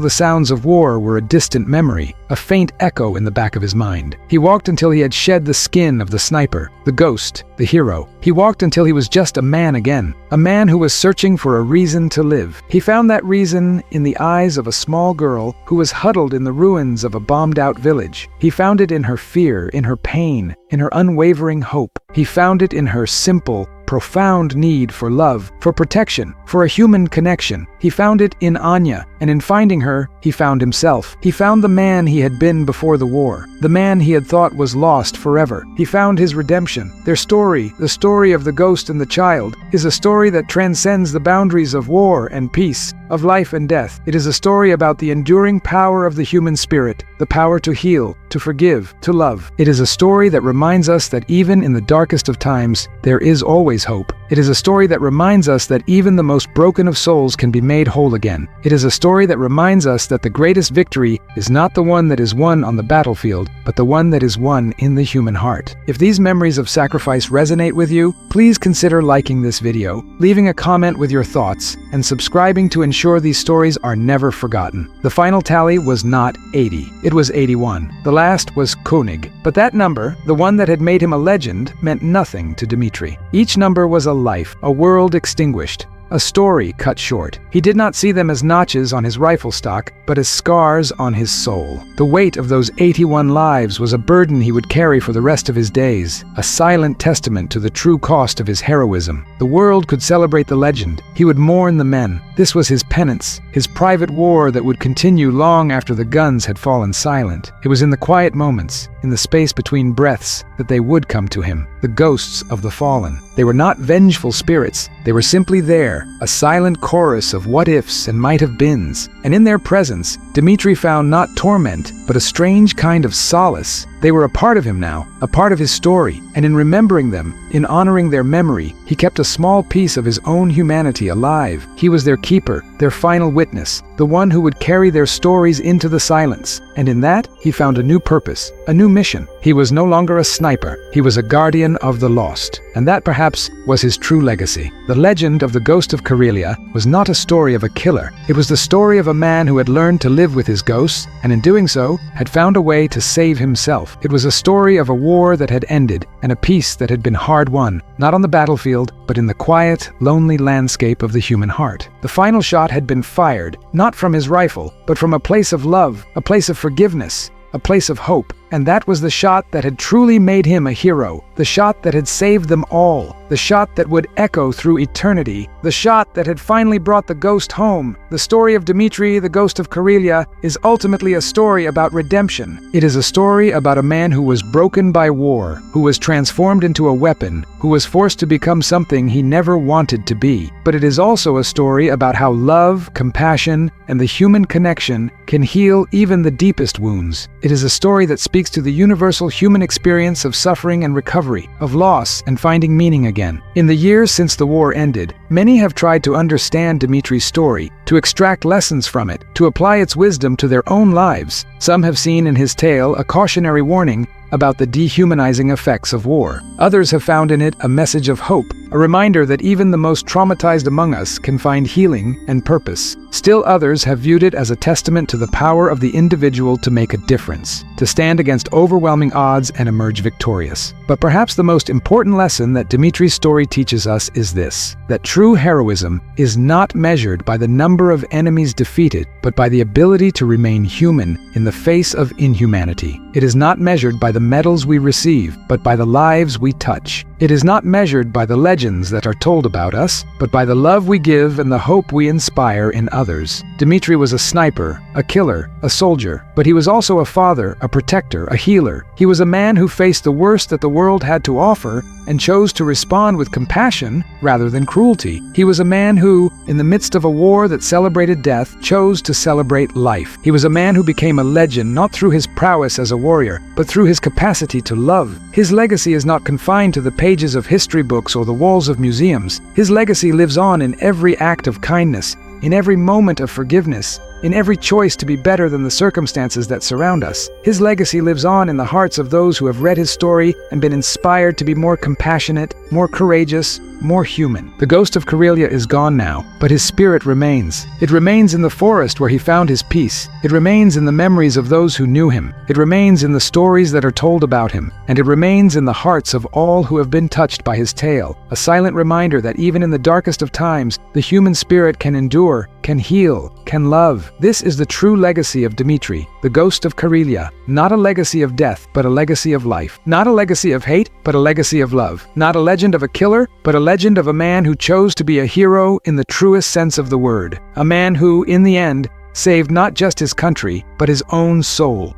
the sounds of war were a distant memory, a faint echo in the back of his mind. He walked until he had shed the skin of the sniper, the ghost, the hero. He walked until he was just a man again, a man who was searching for a reason to live. He found that reason in the eyes of a small girl who was huddled in the ruins of a bombed-out village. He found it in her fear, in her pain, in her unwavering hope. He found it in her simple, profound need for love, for protection, for a human connection. He found it in Anya, and in finding her, he found himself. He found the man he had been before the war, the man he had thought was lost forever. He found his redemption. Their story, the story of the ghost and the child, is a story that transcends the boundaries of war and peace, of life and death. It is a story about the enduring power of the human spirit, the power to heal, to forgive, to love. It is a story that reminds us that even in the darkest of times, there is always hope, It is a story that reminds us that even the most broken of souls can be made whole again. It is a story that reminds us that the greatest victory is not the one that is won on the battlefield, but the one that is won in the human heart. If these memories of sacrifice resonate with you, please consider liking this video, leaving a comment with your thoughts, and subscribing to ensure these stories are never forgotten. The final tally was not 80, it was 81. The last was Koenig. But that number, the one that had made him a legend, meant nothing to Dmitri. Each number was a life, a world extinguished, a story cut short. He did not see them as notches on his rifle stock, but as scars on his soul. The weight of those 81 lives was a burden he would carry for the rest of his days, a silent testament to the true cost of his heroism. The world could celebrate the legend. He would mourn the men. This was his penance, his private war that would continue long after the guns had fallen silent. It was in the quiet moments, in the space between breaths, that they would come to him, the ghosts of the fallen. They were not vengeful spirits. They were simply there, a silent chorus of what-ifs and might-have-beens. And in their presence, Dmitri found not torment, but a strange kind of solace. They were a part of him now, a part of his story, and in remembering them, in honoring their memory, he kept a small piece of his own humanity alive. He was their keeper, their final witness, the one who would carry their stories into the silence. And in that, he found a new purpose, a new mission. He was no longer a sniper, he was a guardian of the lost. And that perhaps was his true legacy. The legend of the Ghost of Karelia was not a story of a killer. It was the story of a man who had learned to live with his ghosts, and in doing so, had found a way to save himself. It was a story of a war that had ended, and a peace that had been hard won, not on the battlefield, but in the quiet, lonely landscape of the human heart. The final shot had been fired, not from his rifle, but from a place of love, a place of forgiveness, a place of hope. And that was the shot that had truly made him a hero, the shot that had saved them all, the shot that would echo through eternity, the shot that had finally brought the ghost home. The story of Dmitri, the Ghost of Karelia, is ultimately a story about redemption. It is a story about a man who was broken by war, who was transformed into a weapon, who was forced to become something he never wanted to be. But it is also a story about how love, compassion, and the human connection can heal even the deepest wounds. It is a story that speaks to the universal human experience of suffering and recovery, of loss and finding meaning again. In the years since the war ended, many have tried to understand Dmitri's story, to extract lessons from it, to apply its wisdom to their own lives. Some have seen in his tale a cautionary warning about the dehumanizing effects of war. Others have found in it a message of hope, a reminder that even the most traumatized among us can find healing and purpose. Still others have viewed it as a testament to the power of the individual to make a difference, to stand against overwhelming odds and emerge victorious. But perhaps the most important lesson that Dmitri's story teaches us is this: that true heroism is not measured by the number of enemies defeated, but by the ability to remain human in the face of inhumanity. It is not measured by the medals we receive, but by the lives we touch. It is not measured by the legends that are told about us, but by the love we give and the hope we inspire in others. Dmitri was a sniper, a killer, a soldier, but he was also a father, a protector, a healer. He was a man who faced the worst that the world had to offer and chose to respond with compassion rather than cruelty. He was a man who, in the midst of a war that celebrated death, chose to celebrate life. He was a man who became a legend not through his prowess as a warrior, but through his capacity to love. His legacy is not confined to the pages of history books or the walls of museums. His legacy lives on in every act of kindness, in every moment of forgiveness, in every choice to be better than the circumstances that surround us. His legacy lives on in the hearts of those who have read his story and been inspired to be more compassionate, more courageous, more human. The Ghost of Karelia is gone now, but his spirit remains. It remains in the forest where he found his peace. It remains in the memories of those who knew him. It remains in the stories that are told about him. And it remains in the hearts of all who have been touched by his tale. A silent reminder that even in the darkest of times, the human spirit can endure, can heal, can love. This is the true legacy of Dmitri, the Ghost of Karelia. Not a legacy of death, but a legacy of life. Not a legacy of hate, but a legacy of love. Not a legend of a killer, but a legend of a man who chose to be a hero in the truest sense of the word. A man who, in the end, saved not just his country, but his own soul.